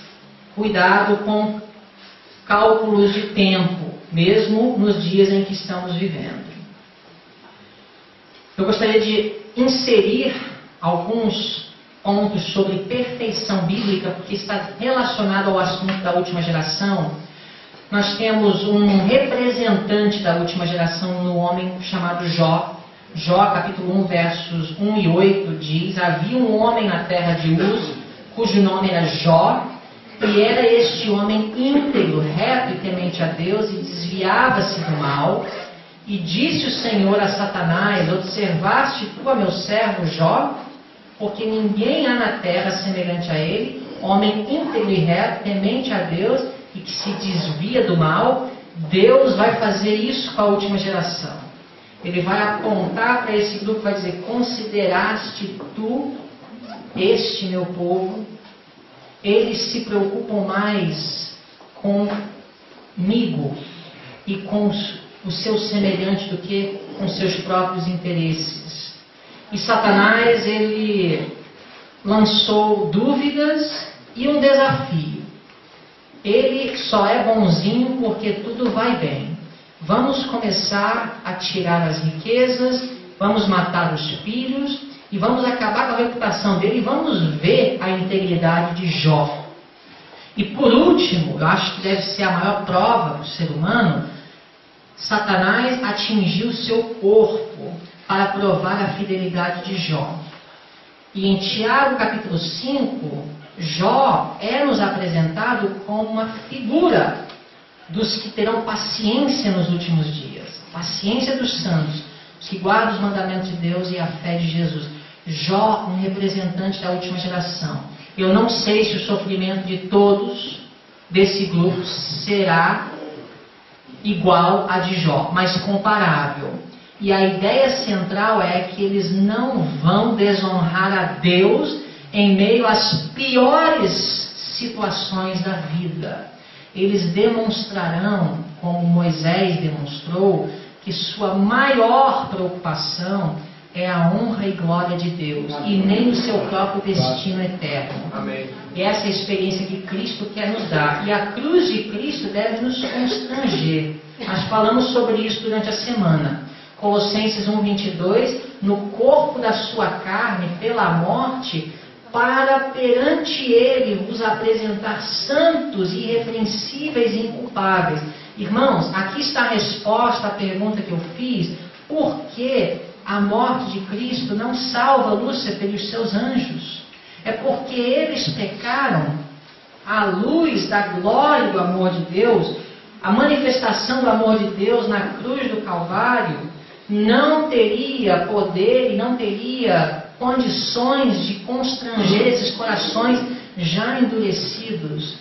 cuidado com cálculos de tempo, mesmo nos dias em que estamos vivendo. Eu gostaria de inserir alguns pontos sobre perfeição bíblica, porque está relacionado ao assunto da última geração. Nós temos um representante da última geração no homem chamado Jó. Jó, capítulo 1, versos 1 e 8, diz: havia um homem na terra de Uz, cujo nome era Jó, e era este homem íntegro, reto e temente a Deus, e desviava-se do mal. E disse o Senhor a Satanás: observaste tu a meu servo Jó? Porque ninguém há na terra semelhante a ele, homem íntegro e reto, temente a Deus, e que se desvia do mal. Deus vai fazer isso com a última geração. Ele vai apontar para esse grupo e vai dizer: consideraste tu este meu povo? Eles se preocupam mais comigo e com o seu semelhante do que com seus próprios interesses. E Satanás, ele lançou dúvidas e um desafio. Ele só é bonzinho porque tudo vai bem. Vamos começar a tirar as riquezas, vamos matar os filhos e vamos acabar com a reputação dele e vamos ver a integridade de Jó. E por último, eu acho que deve ser a maior prova do ser humano, Satanás atingiu seu corpo para provar a fidelidade de Jó. E em Tiago capítulo 5, Jó é nos apresentado como uma figura dos que terão paciência nos últimos dias. Paciência dos santos, os que guardam os mandamentos de Deus e a fé de Jesus. Jó, um representante da última geração. Eu não sei se o sofrimento de todos desse grupo será igual a de Jó, mas comparável. E a ideia central é que eles não vão desonrar a Deus em meio às piores situações da vida. Eles demonstrarão, como Moisés demonstrou, que sua maior preocupação é a honra e glória de Deus, e nem o seu próprio destino eterno. Amém. E essa é a experiência que Cristo quer nos dar. E a cruz de Cristo deve nos constranger. Nós falamos sobre isso durante a semana. Colossenses 1:22, no corpo da sua carne, pela morte, para perante ele vos apresentar santos, irrepreensíveis e inculpáveis. Irmãos, aqui está a resposta à pergunta que eu fiz: por que a morte de Cristo não salva Lúcifer e os seus anjos? É porque eles pecaram à luz da glória e do amor de Deus. A manifestação do amor de Deus na cruz do Calvário não teria poder e não teria condições de constranger esses corações já endurecidos.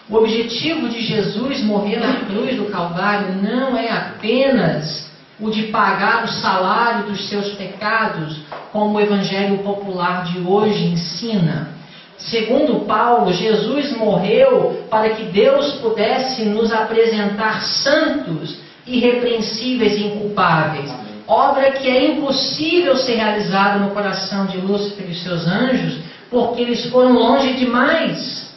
O objetivo de Jesus morrer na cruz do Calvário não é apenas o de pagar o salário dos seus pecados, como o evangelho popular de hoje ensina. Segundo Paulo, Jesus morreu para que Deus pudesse nos apresentar santos, irrepreensíveis e inculpáveis. Obra que é impossível ser realizada no coração de Lúcifer e seus anjos, porque eles foram longe demais,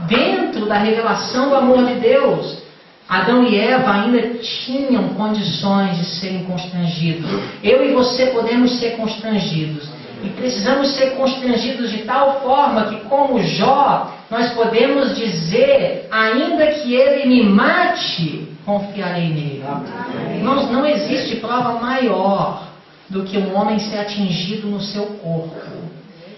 dentro da revelação do amor de Deus. Adão e Eva ainda tinham condições de serem constrangidos. Eu e você podemos ser constrangidos. E precisamos ser constrangidos de tal forma que, como Jó, nós podemos dizer: ainda que ele me mate, confiarei nele. Irmãos, não existe prova maior do que um homem ser atingido no seu corpo.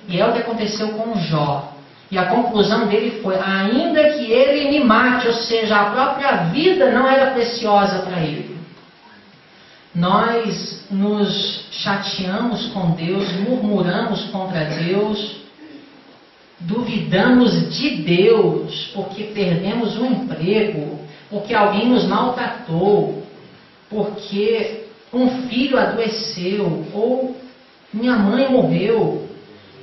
E é o que aconteceu com Jó. E a conclusão dele foi: ainda que ele me mate, ou seja, a própria vida não era preciosa para ele. Nós nos chateamos com Deus, murmuramos contra Deus, duvidamos de Deus porque perdemos um emprego, porque alguém nos maltratou, porque um filho adoeceu ou minha mãe morreu.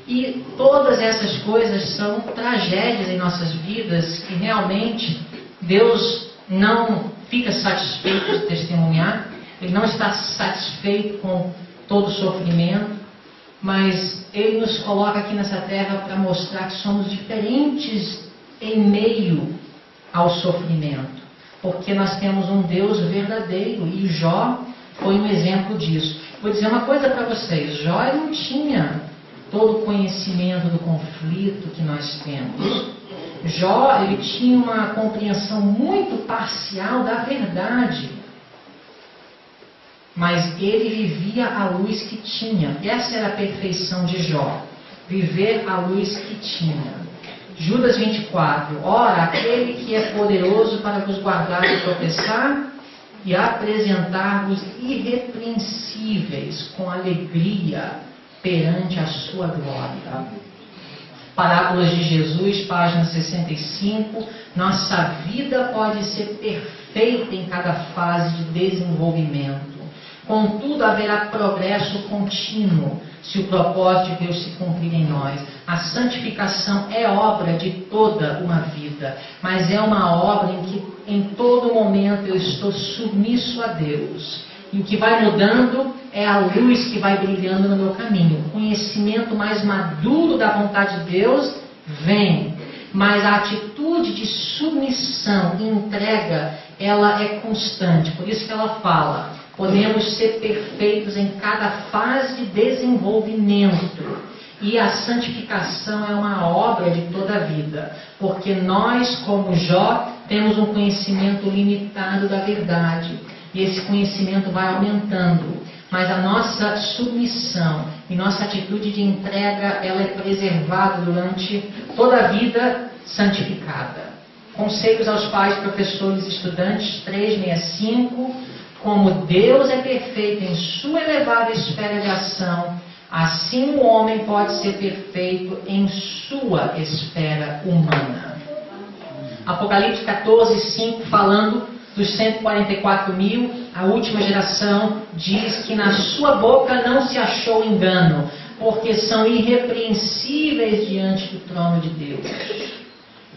E todas essas coisas são tragédias em nossas vidas que realmente Deus não fica satisfeito de testemunhar. Ele não está satisfeito com todo o sofrimento. mas Ele nos coloca aqui nessa terra para mostrar que somos diferentes em meio ao sofrimento, porque nós temos um Deus verdadeiro, e Jó foi um exemplo disso. Vou dizer uma coisa para vocês: Jó não tinha todo o conhecimento do conflito que nós temos. Jó, ele tinha uma compreensão muito parcial da verdade, mas ele vivia a luz que tinha. Essa era a perfeição de Jó, viver a luz que tinha. Judas 24: ora, aquele que é poderoso para vos guardar e tropeçar e apresentar-vos irrepreensíveis com alegria perante a sua glória. Parábolas de Jesus, página 65. Nossa vida pode ser perfeita em cada fase de desenvolvimento. Contudo, haverá progresso contínuo se o propósito de Deus se cumprir em nós. A santificação é obra de toda uma vida, mas é uma obra em que em todo momento eu estou submisso a Deus. E o que vai mudando é a luz que vai brilhando no meu caminho. O conhecimento mais maduro da vontade de Deus vem, mas a atitude de submissão e entrega, ela é constante. Por isso que ela fala: podemos ser perfeitos em cada fase de desenvolvimento. E a santificação é uma obra de toda a vida, porque nós, como Jó, temos um conhecimento limitado da verdade. E esse conhecimento vai aumentando. Mas a nossa submissão e nossa atitude de entrega, ela é preservada durante toda a vida santificada. Conselhos aos pais, professores e estudantes, 365. Como Deus é perfeito em sua elevada esfera de ação, assim o homem pode ser perfeito em sua esfera humana. Apocalipse 14:5, falando dos 144.000, a última geração, diz que na sua boca não se achou engano, porque são irrepreensíveis diante do trono de Deus.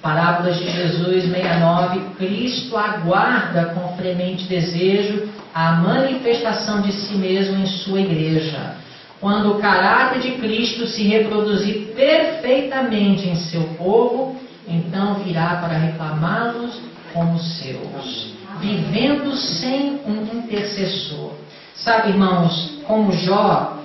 Parábolas de Jesus 69, Cristo aguarda com fremente desejo a manifestação de si mesmo em sua igreja. Quando o caráter de Cristo se reproduzir perfeitamente em seu povo, então virá para reclamá-los como seus, vivendo sem um intercessor. Sabe, irmãos, como Jó,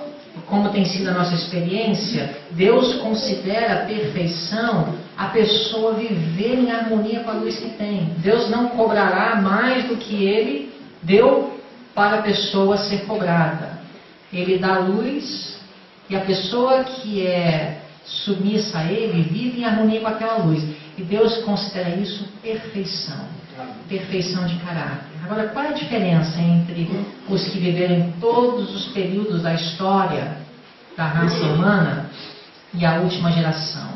como tem sido a nossa experiência, Deus considera a perfeição a pessoa viver em harmonia com a luz que tem. Deus não cobrará mais do que Ele deu para a pessoa ser cobrada. Ele dá luz e a pessoa que é submissa a Ele vive em harmonia com aquela luz. E Deus considera isso perfeição. Perfeição de caráter. Agora, qual é a diferença entre os que viveram em todos os períodos da história da raça humana e a última geração?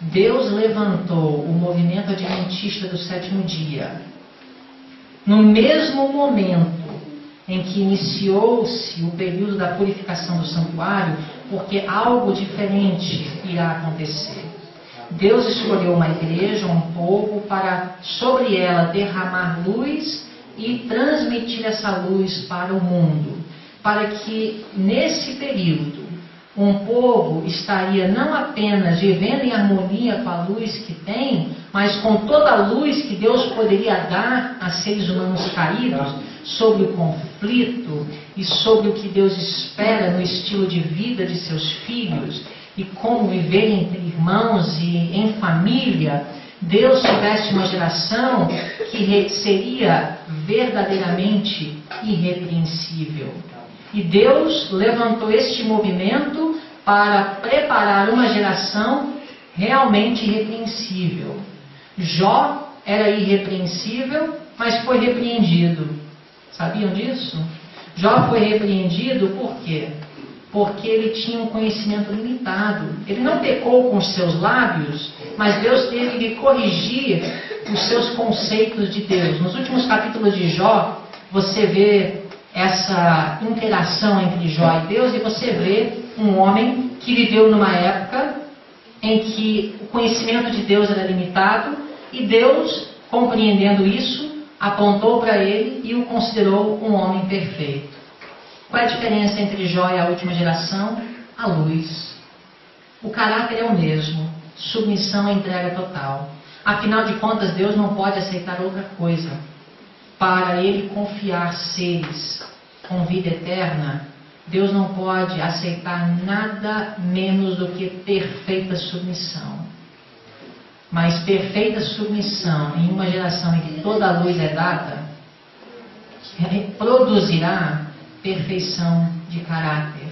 Deus levantou o movimento adventista do sétimo dia no mesmo momento em que iniciou-se o período da purificação do santuário, porque algo diferente irá acontecer. Deus escolheu uma igreja, um povo, para sobre ela derramar luz e transmitir essa luz para o mundo, para que nesse período um povo estaria não apenas vivendo em harmonia com a luz que tem, mas com toda a luz que Deus poderia dar a seres humanos caídos, sobre o conflito e sobre o que Deus espera no estilo de vida de seus filhos e como viver entre irmãos e em família. Deus tivesse uma geração que seria verdadeiramente irrepreensível. E Deus levantou este movimento para preparar uma geração realmente irrepreensível. Jó era irrepreensível, mas foi repreendido. Sabiam disso? Jó foi repreendido por quê? Porque ele tinha um conhecimento limitado. Ele não pecou com os seus lábios, mas Deus teve que corrigir os seus conceitos de Deus. Nos últimos capítulos de Jó, você vê essa interação entre Jó e Deus, e você vê um homem que viveu numa época em que o conhecimento de Deus era limitado, e Deus, compreendendo isso, apontou para ele e o considerou um homem perfeito. Qual é a diferença entre Jó e a última geração? a luz. O caráter é o mesmo. Submissão é entrega total. Afinal de contas, Deus não pode aceitar outra coisa. Para Ele confiar seres com vida eterna, Deus não pode aceitar nada menos do que perfeita submissão. Mas perfeita submissão em uma geração em que toda a luz é dada, produzirá perfeição de caráter.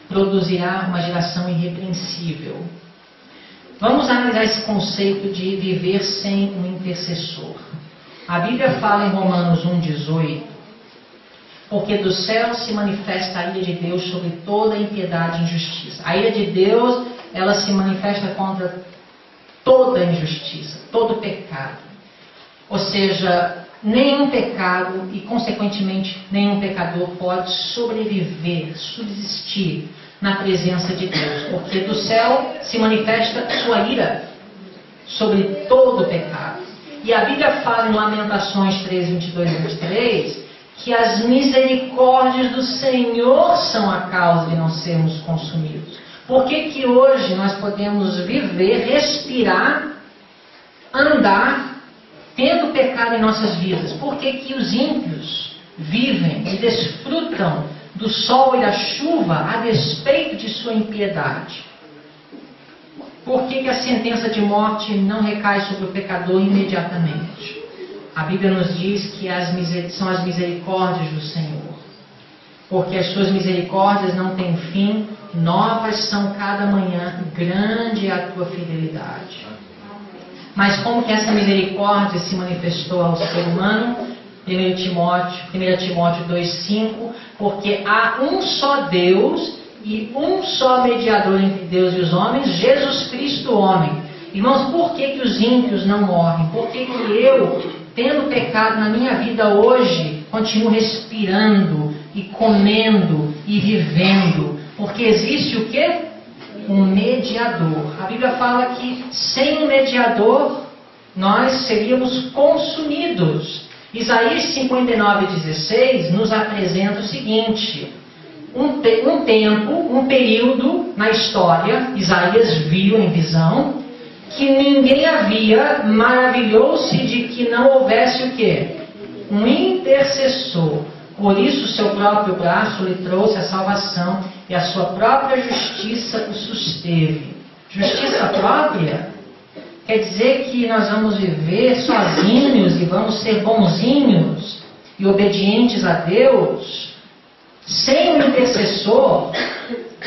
Produzirá uma geração irrepreensível. Vamos analisar esse conceito de viver sem um intercessor. A Bíblia fala em Romanos 1,18: porque do céu se manifesta a ira de Deus sobre toda impiedade e injustiça. A ira de Deus, ela se manifesta contra toda injustiça, todo pecado. Ou seja, nenhum pecado e, consequentemente, nenhum pecador pode sobreviver, subsistir na presença de Deus, porque do céu se manifesta sua ira sobre todo pecado. E a Bíblia fala em Lamentações 3, 22 e 23, que as misericórdias do Senhor são a causa de não sermos consumidos. Por que hoje nós podemos viver, respirar, andar, tendo pecado em nossas vidas? Por que os ímpios vivem e desfrutam do sol e da chuva a despeito de sua impiedade? Por que a sentença de morte não recai sobre o pecador imediatamente? A Bíblia nos diz que são as misericórdias do Senhor. Porque as suas misericórdias não têm fim, novas são cada manhã, grande é a tua fidelidade. Mas como que essa misericórdia se manifestou ao ser humano? 1 Timóteo 2,5, porque há um só Deus e um só mediador entre Deus e os homens, Jesus Cristo homem. Irmãos, por que os ímpios não morrem? Por que eu, tendo pecado na minha vida hoje, continuo respirando e comendo e vivendo? Porque existe o quê? Um mediador. A Bíblia fala que sem um mediador nós seríamos consumidos. Isaías 59,16 nos apresenta o seguinte: um período na história, Isaías viu em visão, que ninguém havia, maravilhou-se de que não houvesse o quê? Um intercessor. Por isso o seu próprio braço lhe trouxe a salvação e a sua própria justiça o susteve. Justiça própria quer dizer que nós vamos viver sozinhos e vamos ser bonzinhos e obedientes a Deus sem um intercessor.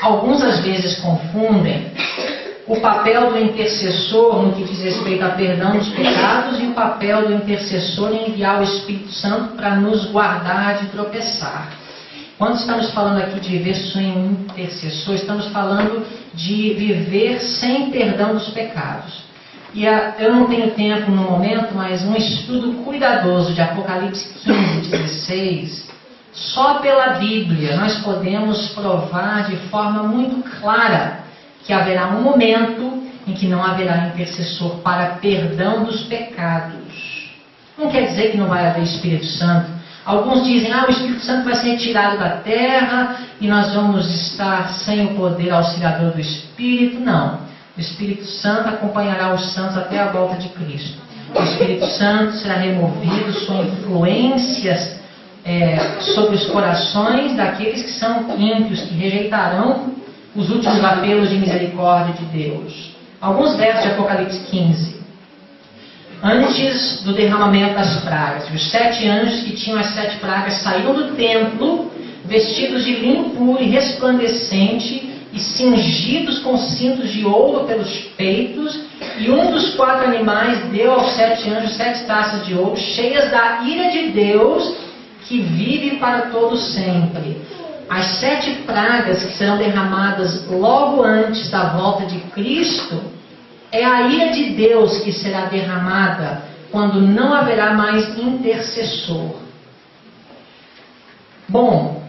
Alguns às vezes confundem o papel do intercessor no que diz respeito a perdão dos pecados e o papel do intercessor em enviar o Espírito Santo para nos guardar de tropeçar. Quando estamos falando aqui de viver sem um intercessor, estamos falando de viver sem perdão dos pecados. E eu não tenho tempo no momento, mas um estudo cuidadoso de Apocalipse 15, 16, só pela Bíblia nós podemos provar de forma muito clara que haverá um momento em que não haverá intercessor para perdão dos pecados. Não quer dizer que não vai haver Espírito Santo. Alguns dizem, o Espírito Santo vai ser retirado da terra e nós vamos estar sem o poder auxiliador do Espírito. Não. O Espírito Santo acompanhará os santos até a volta de Cristo. O Espírito Santo será removido, sua influência sobre os corações daqueles que são ímpios, que rejeitarão os últimos apelos de misericórdia de Deus. Alguns versos de Apocalipse 15. Antes do derramamento das pragas, os 7 anjos que tinham as 7 pragas saíram do templo, vestidos de linho puro e resplandecente, e cingidos com cintos de ouro pelos peitos, e um dos 4 animais deu aos 7 anjos 7 taças de ouro, cheias da ira de Deus, que vive para todo sempre. As 7 pragas que serão derramadas logo antes da volta de Cristo, é a ira de Deus que será derramada quando não haverá mais intercessor. Bom,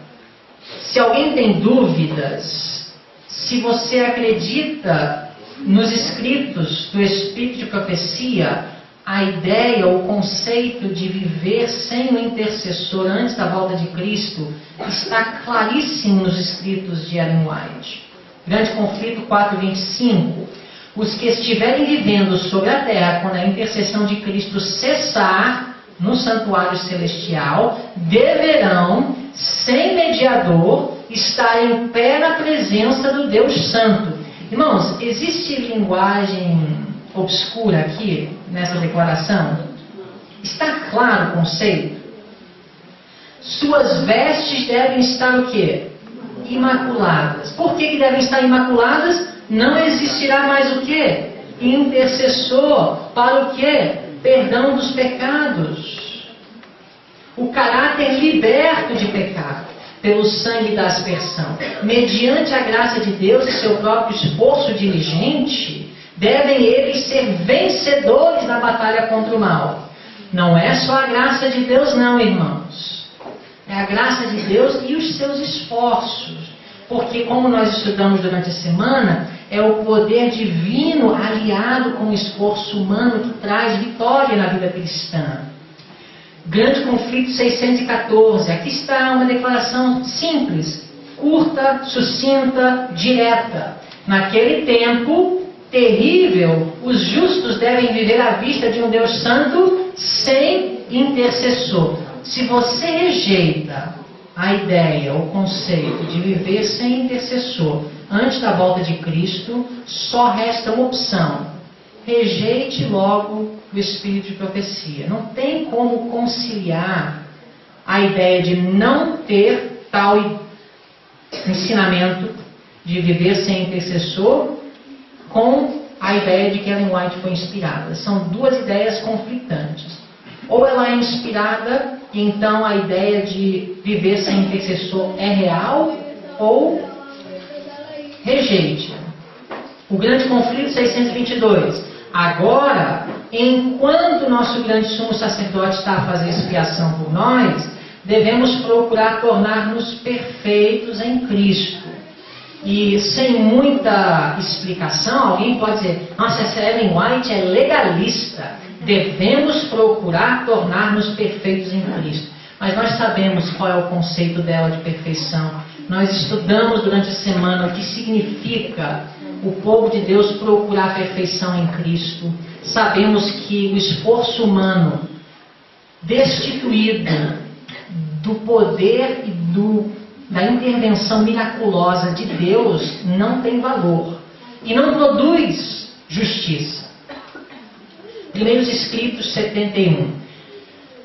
se alguém tem dúvidas, se você acredita nos escritos do Espírito de Profecia, a ideia, o conceito de viver sem um intercessor antes da volta de Cristo está claríssimo nos escritos de Ellen White. Grande conflito 4:25. Os que estiverem vivendo sobre a terra, quando a intercessão de Cristo cessar no santuário celestial, deverão, sem mediador, estar em pé na presença do Deus Santo. Irmãos, existe linguagem obscura aqui, nessa declaração? Está claro o conceito? Suas vestes devem estar o quê? Imaculadas. Por que devem estar imaculadas? Não existirá mais o quê? Intercessor para o quê? Perdão dos pecados. O caráter liberto de pecado pelo sangue da aspersão. Mediante a graça de Deus e seu próprio esforço diligente, devem eles ser vencedores na batalha contra o mal. Não é só a graça de Deus não, irmãos. É a graça de Deus e os seus esforços. Porque, como nós estudamos durante a semana, é o poder divino aliado com o esforço humano que traz vitória na vida cristã. Grande conflito 614. Aqui está uma declaração simples, curta, sucinta, direta. Naquele tempo terrível, os justos devem viver à vista de um Deus Santo sem intercessor. Se você rejeita a ideia, o conceito de viver sem intercessor antes da volta de Cristo, só resta uma opção: rejeite logo o espírito de profecia. Não tem como conciliar a ideia de não ter tal ensinamento de viver sem intercessor com a ideia de que Ellen White foi inspirada. São duas ideias conflitantes. Ou ela é inspirada, e então a ideia de viver sem intercessor é real, ou rejeite. O grande conflito 622. Agora, enquanto nosso grande sumo sacerdote está a fazer expiação por nós, devemos procurar tornar-nos perfeitos em Cristo. E sem muita explicação, alguém pode dizer: nossa, essa Ellen White é legalista. Devemos procurar tornar-nos perfeitos em Cristo. Mas nós sabemos qual é o conceito dela de perfeição. Nós estudamos durante a semana o que significa o povo de Deus procurar a perfeição em Cristo. Sabemos que o esforço humano, destituído do poder e da intervenção miraculosa de Deus, não tem valor e não produz justiça. Primeiros Escritos 71.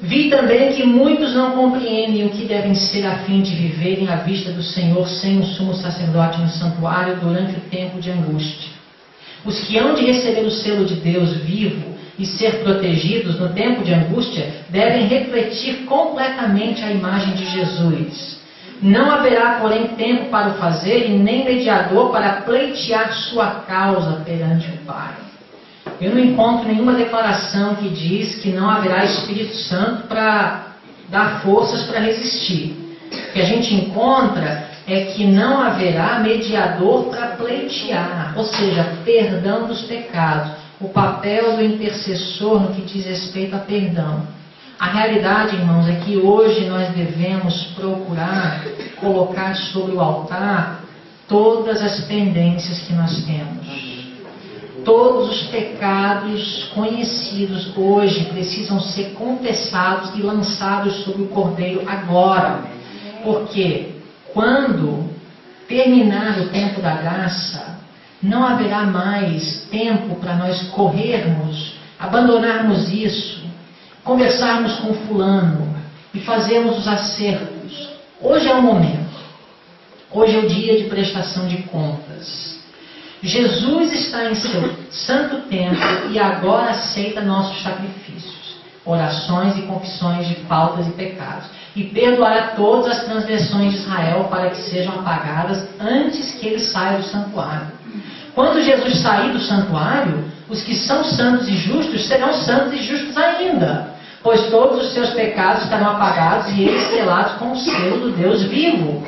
Vi também que muitos não compreendem o que devem ser a fim de viverem à vista do Senhor sem o sumo sacerdote no santuário durante o tempo de angústia. Os que hão de receber o selo de Deus vivo e ser protegidos no tempo de angústia devem refletir completamente a imagem de Jesus. Não haverá, porém, tempo para o fazer e nem mediador para pleitear sua causa perante o Pai. Eu não encontro nenhuma declaração que diz que não haverá Espírito Santo para dar forças para resistir. O que a gente encontra é que não haverá mediador para pleitear, ou seja, perdão dos pecados. O papel do intercessor no que diz respeito a perdão. A realidade, irmãos, é que hoje nós devemos procurar colocar sobre o altar todas as pendências que nós temos. Todos os pecados conhecidos hoje precisam ser confessados e lançados sobre o Cordeiro agora. Porque quando terminar o tempo da graça, não haverá mais tempo para nós corrermos, abandonarmos isso, conversarmos com fulano e fazermos os acertos. Hoje é o momento. Hoje é o dia de prestação de contas. Jesus está em seu santo templo e agora aceita nossos sacrifícios, orações e confissões de faltas e pecados, e perdoará todas as transgressões de Israel para que sejam apagadas antes que ele saia do santuário. Quando Jesus sair do santuário, os que são santos e justos serão santos e justos ainda, pois todos os seus pecados estarão apagados e eles selados com o selo do Deus vivo.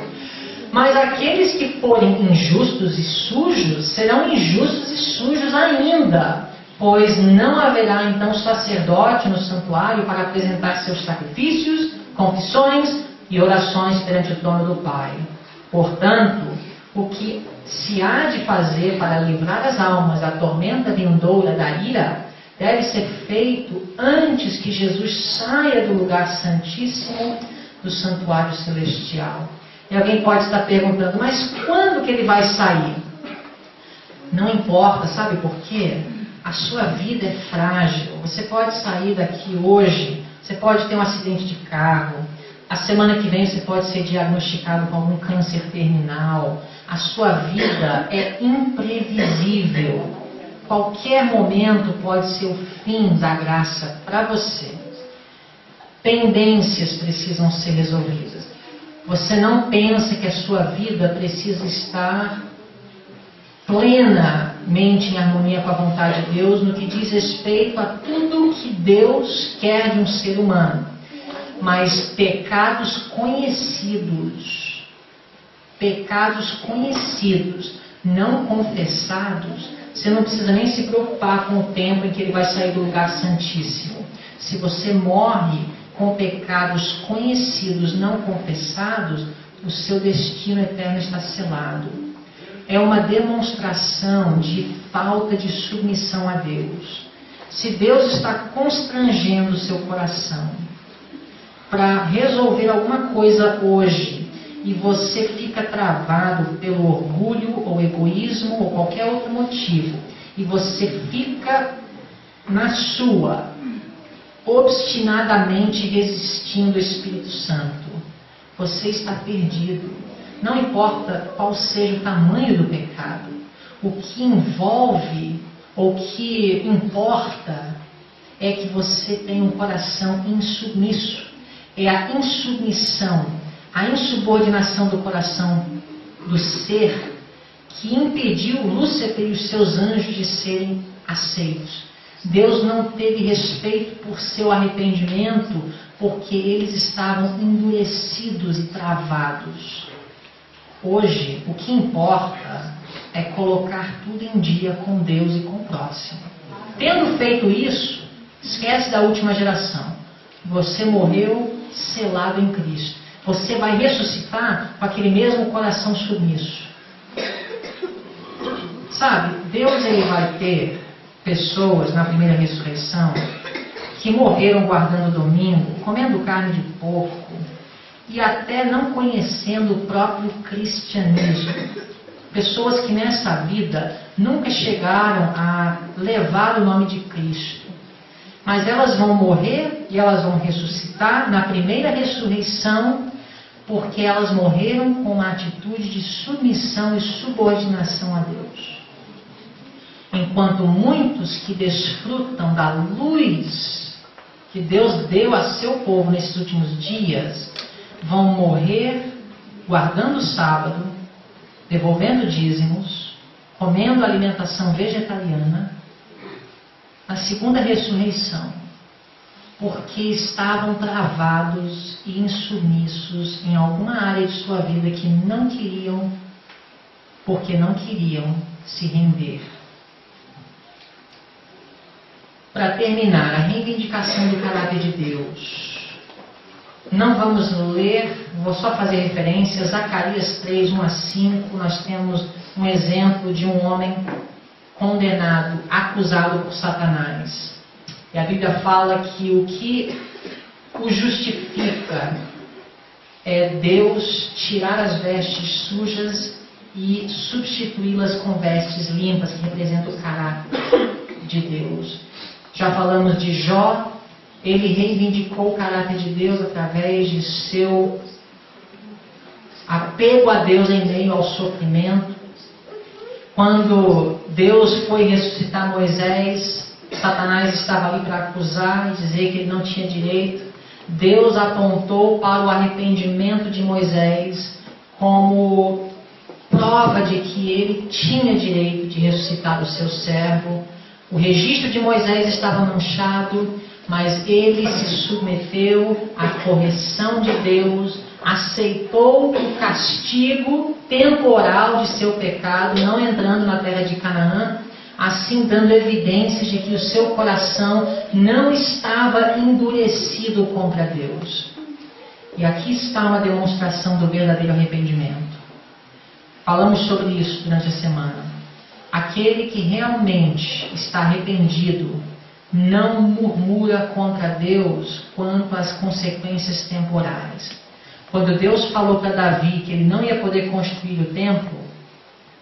Mas aqueles que forem injustos e sujos serão injustos e sujos ainda, pois não haverá então sacerdote no santuário para apresentar seus sacrifícios, confissões e orações perante o trono do Pai. Portanto, o que se há de fazer para livrar as almas da tormenta vindoura da ira deve ser feito antes que Jesus saia do lugar santíssimo do santuário celestial. E alguém pode estar perguntando, mas quando que ele vai sair? Não importa, sabe por quê? A sua vida é frágil. Você pode sair daqui hoje, você pode ter um acidente de carro, a semana que vem você pode ser diagnosticado com algum câncer terminal. A sua vida é imprevisível. Qualquer momento pode ser o fim da graça para você. Pendências precisam ser resolvidas. Você não pensa que a sua vida precisa estar plenamente em harmonia com a vontade de Deus no que diz respeito a tudo que Deus quer de um ser humano. Mas pecados conhecidos, não confessados, você não precisa nem se preocupar com o tempo em que ele vai sair do lugar santíssimo. Se você morre com pecados conhecidos, não confessados, o seu destino eterno está selado. É uma demonstração de falta de submissão a Deus. Se Deus está constrangendo o seu coração para resolver alguma coisa hoje e você fica travado pelo orgulho ou egoísmo ou qualquer outro motivo e você fica na sua, obstinadamente resistindo ao Espírito Santo, você está perdido. Não importa qual seja o tamanho do pecado, o que envolve ou o que importa é que você tem um coração insubmisso. É a insubmissão, a insubordinação do coração do ser que impediu Lúcifer e os seus anjos de serem aceitos. Deus não teve respeito por seu arrependimento porque eles estavam endurecidos e travados. Hoje, o que importa é colocar tudo em dia com Deus e com o próximo. Tendo feito isso, esquece da última geração. Você morreu selado em Cristo. Você vai ressuscitar com aquele mesmo coração submisso. Sabe, Deus ele vai ter pessoas na primeira ressurreição que morreram guardando o domingo, comendo carne de porco e até não conhecendo o próprio cristianismo. Pessoas que nessa vida nunca chegaram a levar o nome de Cristo. Mas elas vão morrer e elas vão ressuscitar na primeira ressurreição porque elas morreram com uma atitude de submissão e subordinação a Deus. Enquanto muitos que desfrutam da luz que Deus deu a seu povo nesses últimos dias vão morrer guardando o sábado, devolvendo dízimos, comendo alimentação vegetariana, na segunda ressurreição, porque estavam travados e insubmissos em alguma área de sua vida que não queriam, porque não queriam se render. Para terminar, a reivindicação do caráter de Deus. Não vamos ler, vou só fazer referência, Zacarias 3, 1 a 5, nós temos um exemplo de um homem condenado, acusado por Satanás. E a Bíblia fala que o que o justifica é Deus tirar as vestes sujas e substituí-las com vestes limpas, que representam o caráter de Deus. Já falamos de Jó, ele reivindicou o caráter de Deus através de seu apego a Deus em meio ao sofrimento. Quando Deus foi ressuscitar Moisés, Satanás estava ali para acusar e dizer que ele não tinha direito. Deus apontou para o arrependimento de Moisés como prova de que ele tinha direito de ressuscitar o seu servo. O registro de Moisés estava manchado, mas ele se submeteu à correção de Deus, aceitou o castigo temporal de seu pecado, não entrando na terra de Canaã, assim dando evidências de que o seu coração não estava endurecido contra Deus. E aqui está uma demonstração do verdadeiro arrependimento. Falamos sobre isso durante a semana. Aquele que realmente está arrependido não murmura contra Deus quanto às consequências temporais. Quando Deus falou para Davi que ele não ia poder construir o templo,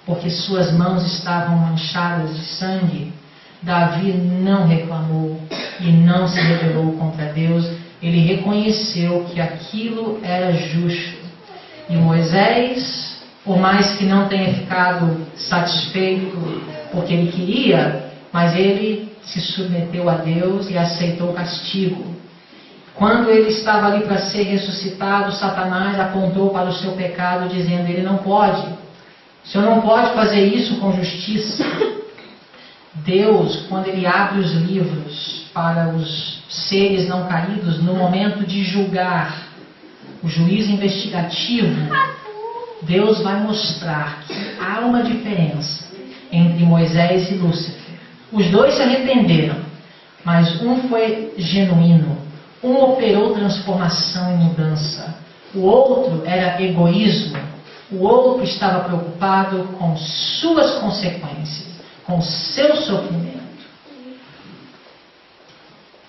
porque suas mãos estavam manchadas de sangue, Davi não reclamou e não se rebelou contra Deus. Ele reconheceu que aquilo era justo. E Moisés, por mais que não tenha ficado satisfeito porque ele queria, mas ele se submeteu a Deus e aceitou o castigo. Quando ele estava ali para ser ressuscitado, Satanás apontou para o seu pecado, dizendo: ele não pode. O Senhor não pode fazer isso com justiça. Deus, quando ele abre os livros para os seres não caídos, no momento de julgar, o juízo investigativo, Deus vai mostrar que há uma diferença entre Moisés e Lúcifer. Os dois se arrependeram, mas um foi genuíno, um operou transformação e mudança, o outro era egoísmo, o outro estava preocupado com suas consequências, com seu sofrimento.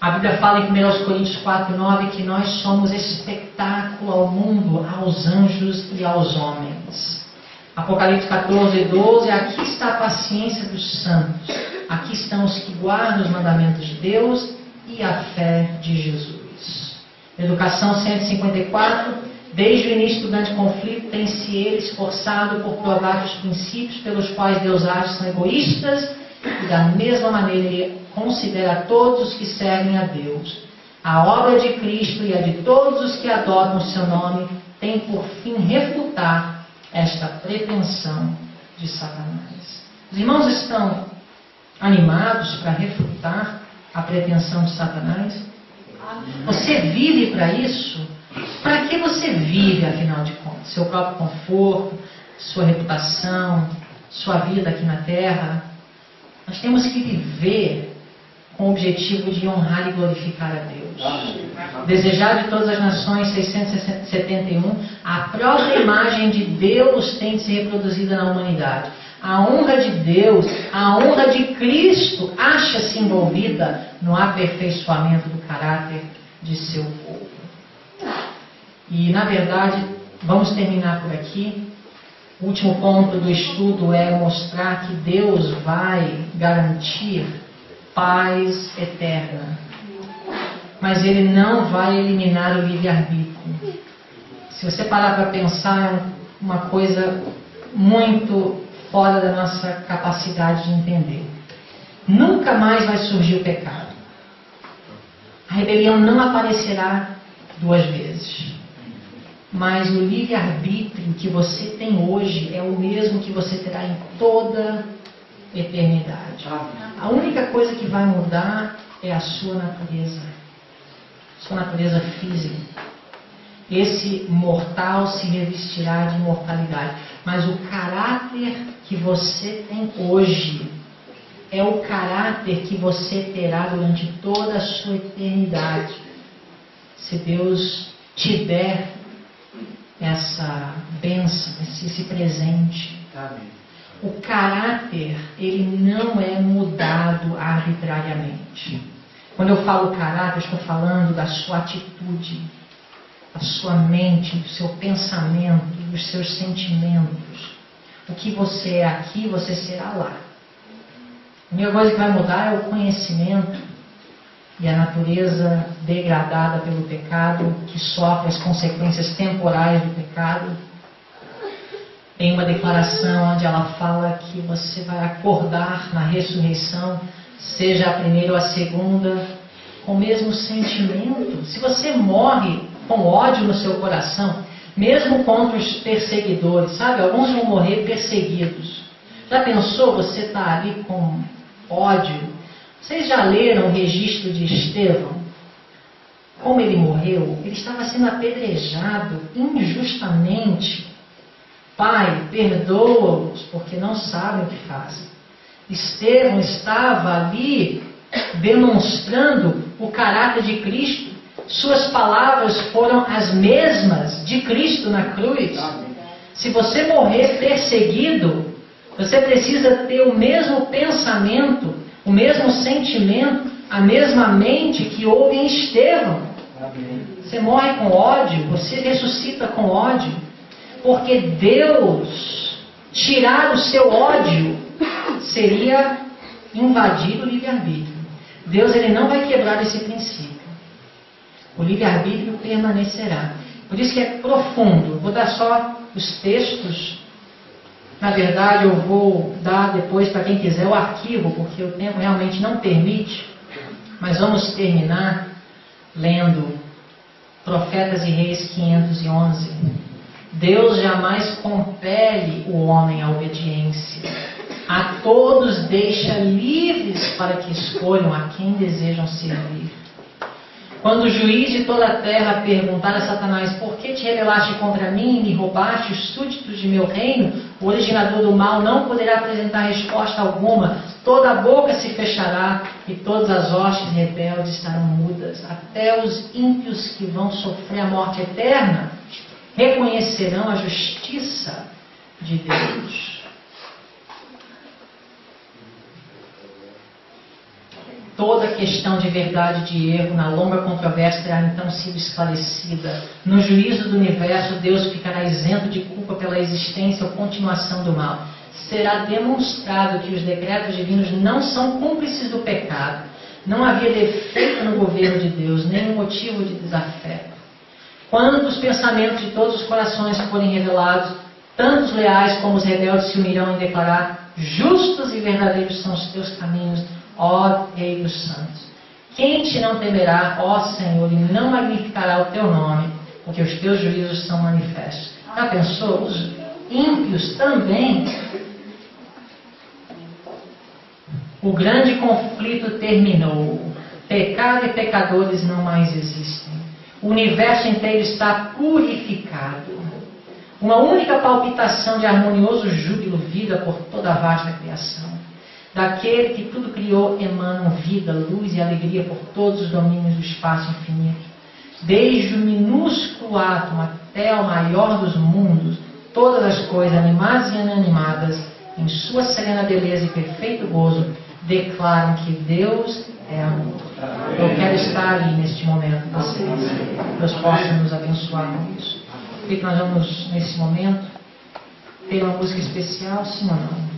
A Bíblia fala em 1 Coríntios 4:9 que nós somos espetáculo ao mundo, aos anjos e aos homens. Apocalipse 14:12, aqui está a paciência dos santos, aqui estão os que guardam os mandamentos de Deus e a fé de Jesus. Educação 154, desde o início do grande conflito, tem-se ele esforçado por provar que os princípios pelos quais Deus age são egoístas, e da mesma maneira ele considera todos os que servem a Deus. A obra de Cristo e a de todos os que adotam o seu nome tem por fim refutar esta pretensão de Satanás. Os irmãos estão animados para refutar a pretensão de Satanás? Você vive para isso? Para que você vive, afinal de contas? Seu próprio conforto, sua reputação, sua vida aqui na terra? Nós temos que viver com o objetivo de honrar e glorificar a Deus. Desejar de todas as nações, 671, a própria imagem de Deus tem de ser reproduzida na humanidade. A honra de Deus, a honra de Cristo acha-se envolvida no aperfeiçoamento do caráter de seu povo. E, na verdade, vamos terminar por aqui. O último ponto do estudo é mostrar que Deus vai garantir paz eterna. Mas Ele não vai eliminar o livre-arbítrio. Se você parar para pensar, é uma coisa muito fora da nossa capacidade de entender. Nunca mais vai surgir o pecado. A rebelião não aparecerá duas vezes. Mas o livre-arbítrio que você tem hoje é o mesmo que você terá em toda eternidade. A única coisa que vai mudar é a sua natureza. Sua natureza física. Esse mortal se revestirá de imortalidade. Mas o caráter que você tem hoje é o caráter que você terá durante toda a sua eternidade. Se Deus te der essa bênção, esse presente. Amém. O caráter, ele não é mudado arbitrariamente. Quando eu falo caráter, eu estou falando da sua atitude, da sua mente, do seu pensamento, dos seus sentimentos. O que você é aqui, você será lá. A única coisa que vai mudar é o conhecimento e a natureza degradada pelo pecado, que sofre as consequências temporais do pecado. Tem uma declaração onde ela fala que você vai acordar na ressurreição, seja a primeira ou a segunda, com o mesmo sentimento. Se você morre com ódio no seu coração, mesmo contra os perseguidores, sabe? Alguns vão morrer perseguidos. Já pensou você estar ali com ódio? Vocês já leram o registro de Estevão? Como ele morreu? Ele estava sendo apedrejado injustamente. Pai, perdoa-os, porque não sabem o que fazem. Estevão estava ali demonstrando o caráter de Cristo. Suas palavras foram as mesmas de Cristo na cruz. Se você morrer perseguido, você precisa ter o mesmo pensamento, o mesmo sentimento, a mesma mente que houve em Estevão. Você morre com ódio, você ressuscita com ódio, porque Deus tirar o seu ódio seria invadir o livre-arbítrio. Deus ele não vai quebrar esse princípio. O livre-arbítrio permanecerá. Por isso que é profundo. Vou dar só os textos. Na verdade, eu vou dar depois para quem quiser o arquivo, porque o tempo realmente não permite. Mas vamos terminar lendo Profetas e Reis 511. Deus jamais compele o homem à obediência. A todos deixa livres para que escolham a quem desejam servir. Quando o juiz de toda a terra perguntar a Satanás: por que te rebelaste contra mim e me roubaste os súditos de meu reino? O originador do mal não poderá apresentar resposta alguma. Toda a boca se fechará e todas as hostes rebeldes estarão mudas. Até os ímpios que vão sofrer a morte eterna reconhecerão a justiça de Deus. Toda questão de verdade e de erro na longa controvérsia terá então sido esclarecida. No juízo do universo, Deus ficará isento de culpa pela existência ou continuação do mal. Será demonstrado que os decretos divinos não são cúmplices do pecado. Não havia defeito no governo de Deus, nenhum motivo de desafeto. Quando os pensamentos de todos os corações forem revelados, tanto os leais como os rebeldes se unirão em declarar: justos e verdadeiros são os teus caminhos, ó Rei dos Santos. Quem te não temerá, ó Senhor, e não magnificará o teu nome, porque os teus juízos são manifestos. Já pensou? Os ímpios também. O grande conflito terminou. Pecado e pecadores não mais existem. O universo inteiro está purificado. Uma única palpitação de harmonioso júbilo vibra por toda a vasta criação. Daquele que tudo criou emanam vida, luz e alegria por todos os domínios do espaço infinito. Desde o minúsculo átomo até o maior dos mundos, todas as coisas, animadas e inanimadas, em sua serena beleza e perfeito gozo, declaram que Deus é amor. Eu quero estar ali neste momento com vocês. Deus possa nos abençoar com isso. E nós vamos, nesse momento, ter uma música especial, sim ou não?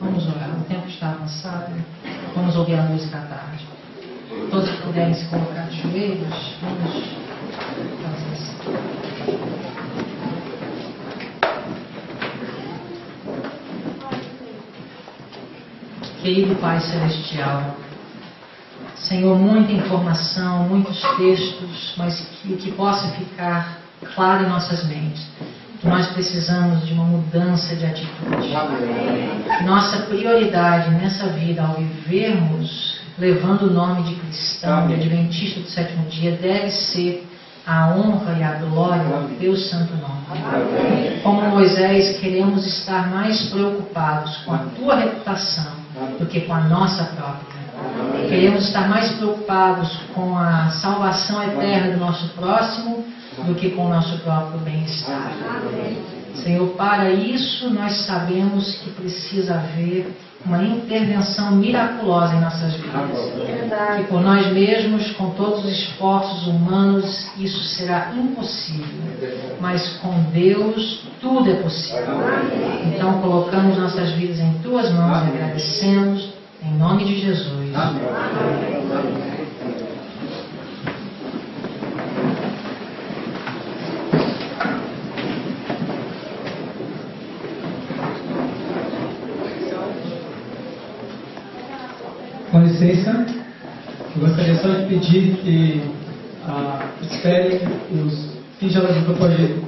Vamos orar. O tempo está avançado. Vamos ouvir a música à tarde. Todos que puderem se colocar de joelhos, vamos fazer assim. Querido Pai Celestial, Senhor, muita informação, muitos textos, mas que possa ficar claro em nossas mentes. Que nós precisamos de uma mudança de atitude. Nossa prioridade nessa vida, ao vivermos levando o nome de cristão, de adventista do sétimo dia, deve ser a honra e a glória do teu santo nome. Como Moisés, queremos estar mais preocupados com a tua reputação do que com a nossa própria. Queremos estar mais preocupados com a salvação eterna do nosso próximo do que com o nosso próprio bem-estar. Senhor, para isso nós sabemos que precisa haver uma intervenção miraculosa em nossas vidas. Que por nós mesmos, com todos os esforços humanos, isso será impossível. Mas com Deus tudo é possível. Então colocamos nossas vidas em tuas mãos e agradecemos em nome de Jesus. Amém. Com licença, eu gostaria só de pedir que espere os singelos de propósito